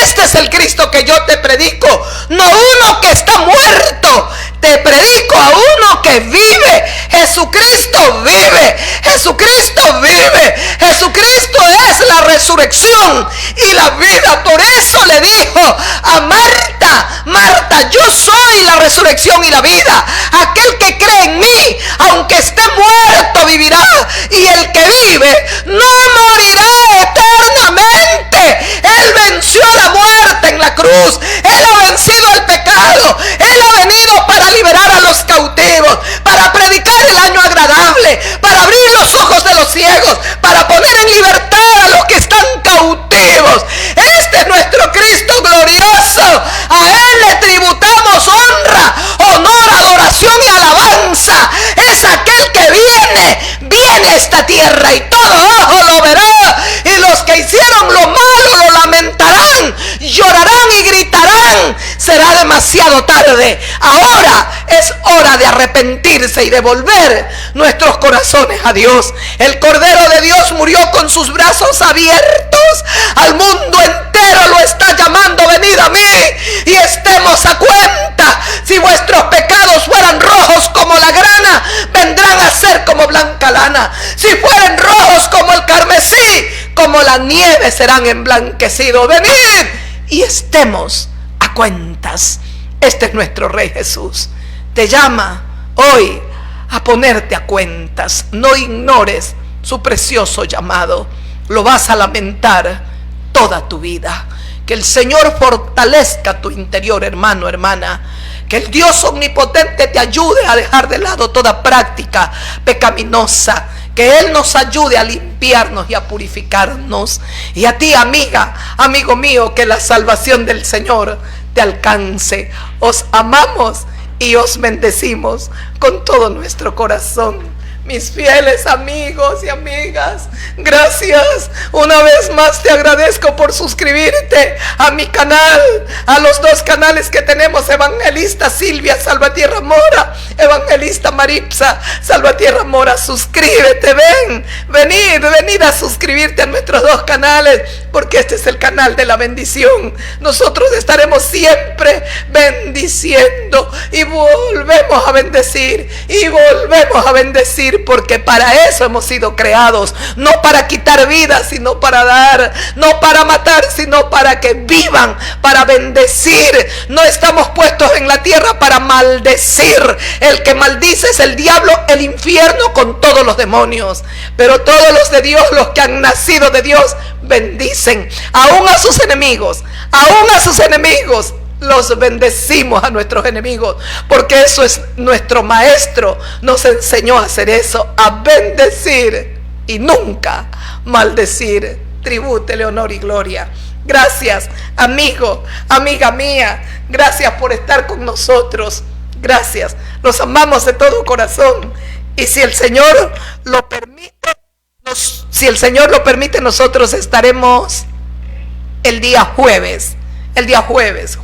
Este es el Cristo que yo te predico, no uno que está muerto. Te predico a uno que vive. Jesucristo vive. Jesucristo vive. Jesucristo es la resurrección y la vida. Por eso le dijo a Marta: Marta, yo soy la resurrección y la vida. Aquel que cree en mí, aunque esté muerto, vivirá. Y el que vive no morirá eternamente. Él venció la muerte en la cruz. Él ha vencido el pecado. Él ha venido para liberar a los cautivos, para predicar el año agradable, para abrir los ojos de los ciegos, para poner en libertad a los que están cautivos. Este es nuestro Cristo glorioso. A Él le tributamos honra, honor, adoración y alabanza. Es aquel que viene a esta tierra y todo ojo lo verá. Y los que hicieron lo malo lo lamentarán, llorarán y gritarán. Será demasiado tarde. Ahora es hora de arrepentirse y devolver nuestros corazones a Dios. El Cordero de Dios murió con sus brazos abiertos. Al mundo entero lo está llamando: venid a mí y estemos a cuenta. Si vuestros pecados fueran rojos como la grana, vendrán a ser como blanca lana. Si fueran rojos como el carmesí, como la nieve serán emblanquecidos. Venid y estemos a cuentas. Este es nuestro Rey Jesús. Te llama hoy a ponerte a cuentas. No ignores su precioso llamado. Lo vas a lamentar toda tu vida. Que el Señor fortalezca tu interior, hermano, hermana. Que el Dios omnipotente te ayude a dejar de lado toda práctica pecaminosa. Que Él nos ayude a limpiarnos y a purificarnos. Y a ti, amiga, amigo mío, que la salvación del Señor te alcance. Os amamos y os bendecimos con todo nuestro corazón. Mis fieles amigos y amigas, gracias. Una vez más te agradezco por suscribirte a mi canal, a los dos canales que tenemos: Evangelista Silvia Salvatierra Mora, Evangelista Maripsa Salvatierra Mora. Suscríbete, venid a suscribirte a nuestros dos canales, porque este es el canal de la bendición. Nosotros estaremos siempre bendiciendo y volvemos a bendecir y volvemos a bendecir, porque para eso hemos sido creados, no para quitar vidas, sino para dar, no para matar, sino para que vivan, para bendecir. No estamos puestos en la tierra para maldecir. El que maldice es el diablo, el infierno con todos los demonios. Pero todos los de Dios, los que han nacido de Dios, bendicen aún a sus enemigos, los bendecimos a nuestros enemigos, porque eso es nuestro maestro. Nos enseñó a hacer eso, a bendecir y nunca maldecir. Tribútele honor y gloria. Gracias, amigo, amiga mía. Gracias por estar con nosotros. Gracias. Los amamos de todo corazón. Y si el Señor lo permite, nosotros estaremos el día jueves. El día jueves.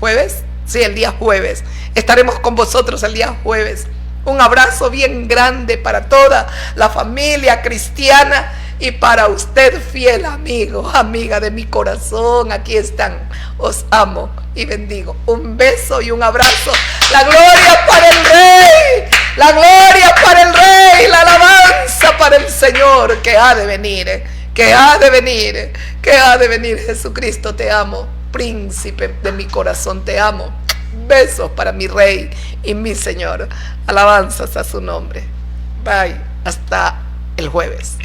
Sí, el día jueves. Estaremos con vosotros el día jueves. Un abrazo bien grande para toda la familia cristiana y para usted, fiel amigo, amiga de mi corazón. Aquí están. Os amo y bendigo. Un beso y un abrazo. La gloria para el Rey. La gloria para el Rey. La alabanza para el Señor que ha de venir. Que ha de venir. Jesucristo, te amo. Príncipe de mi corazón, te amo. Besos para mi Rey y mi Señor. Alabanzas a su nombre. Bye. Hasta el jueves.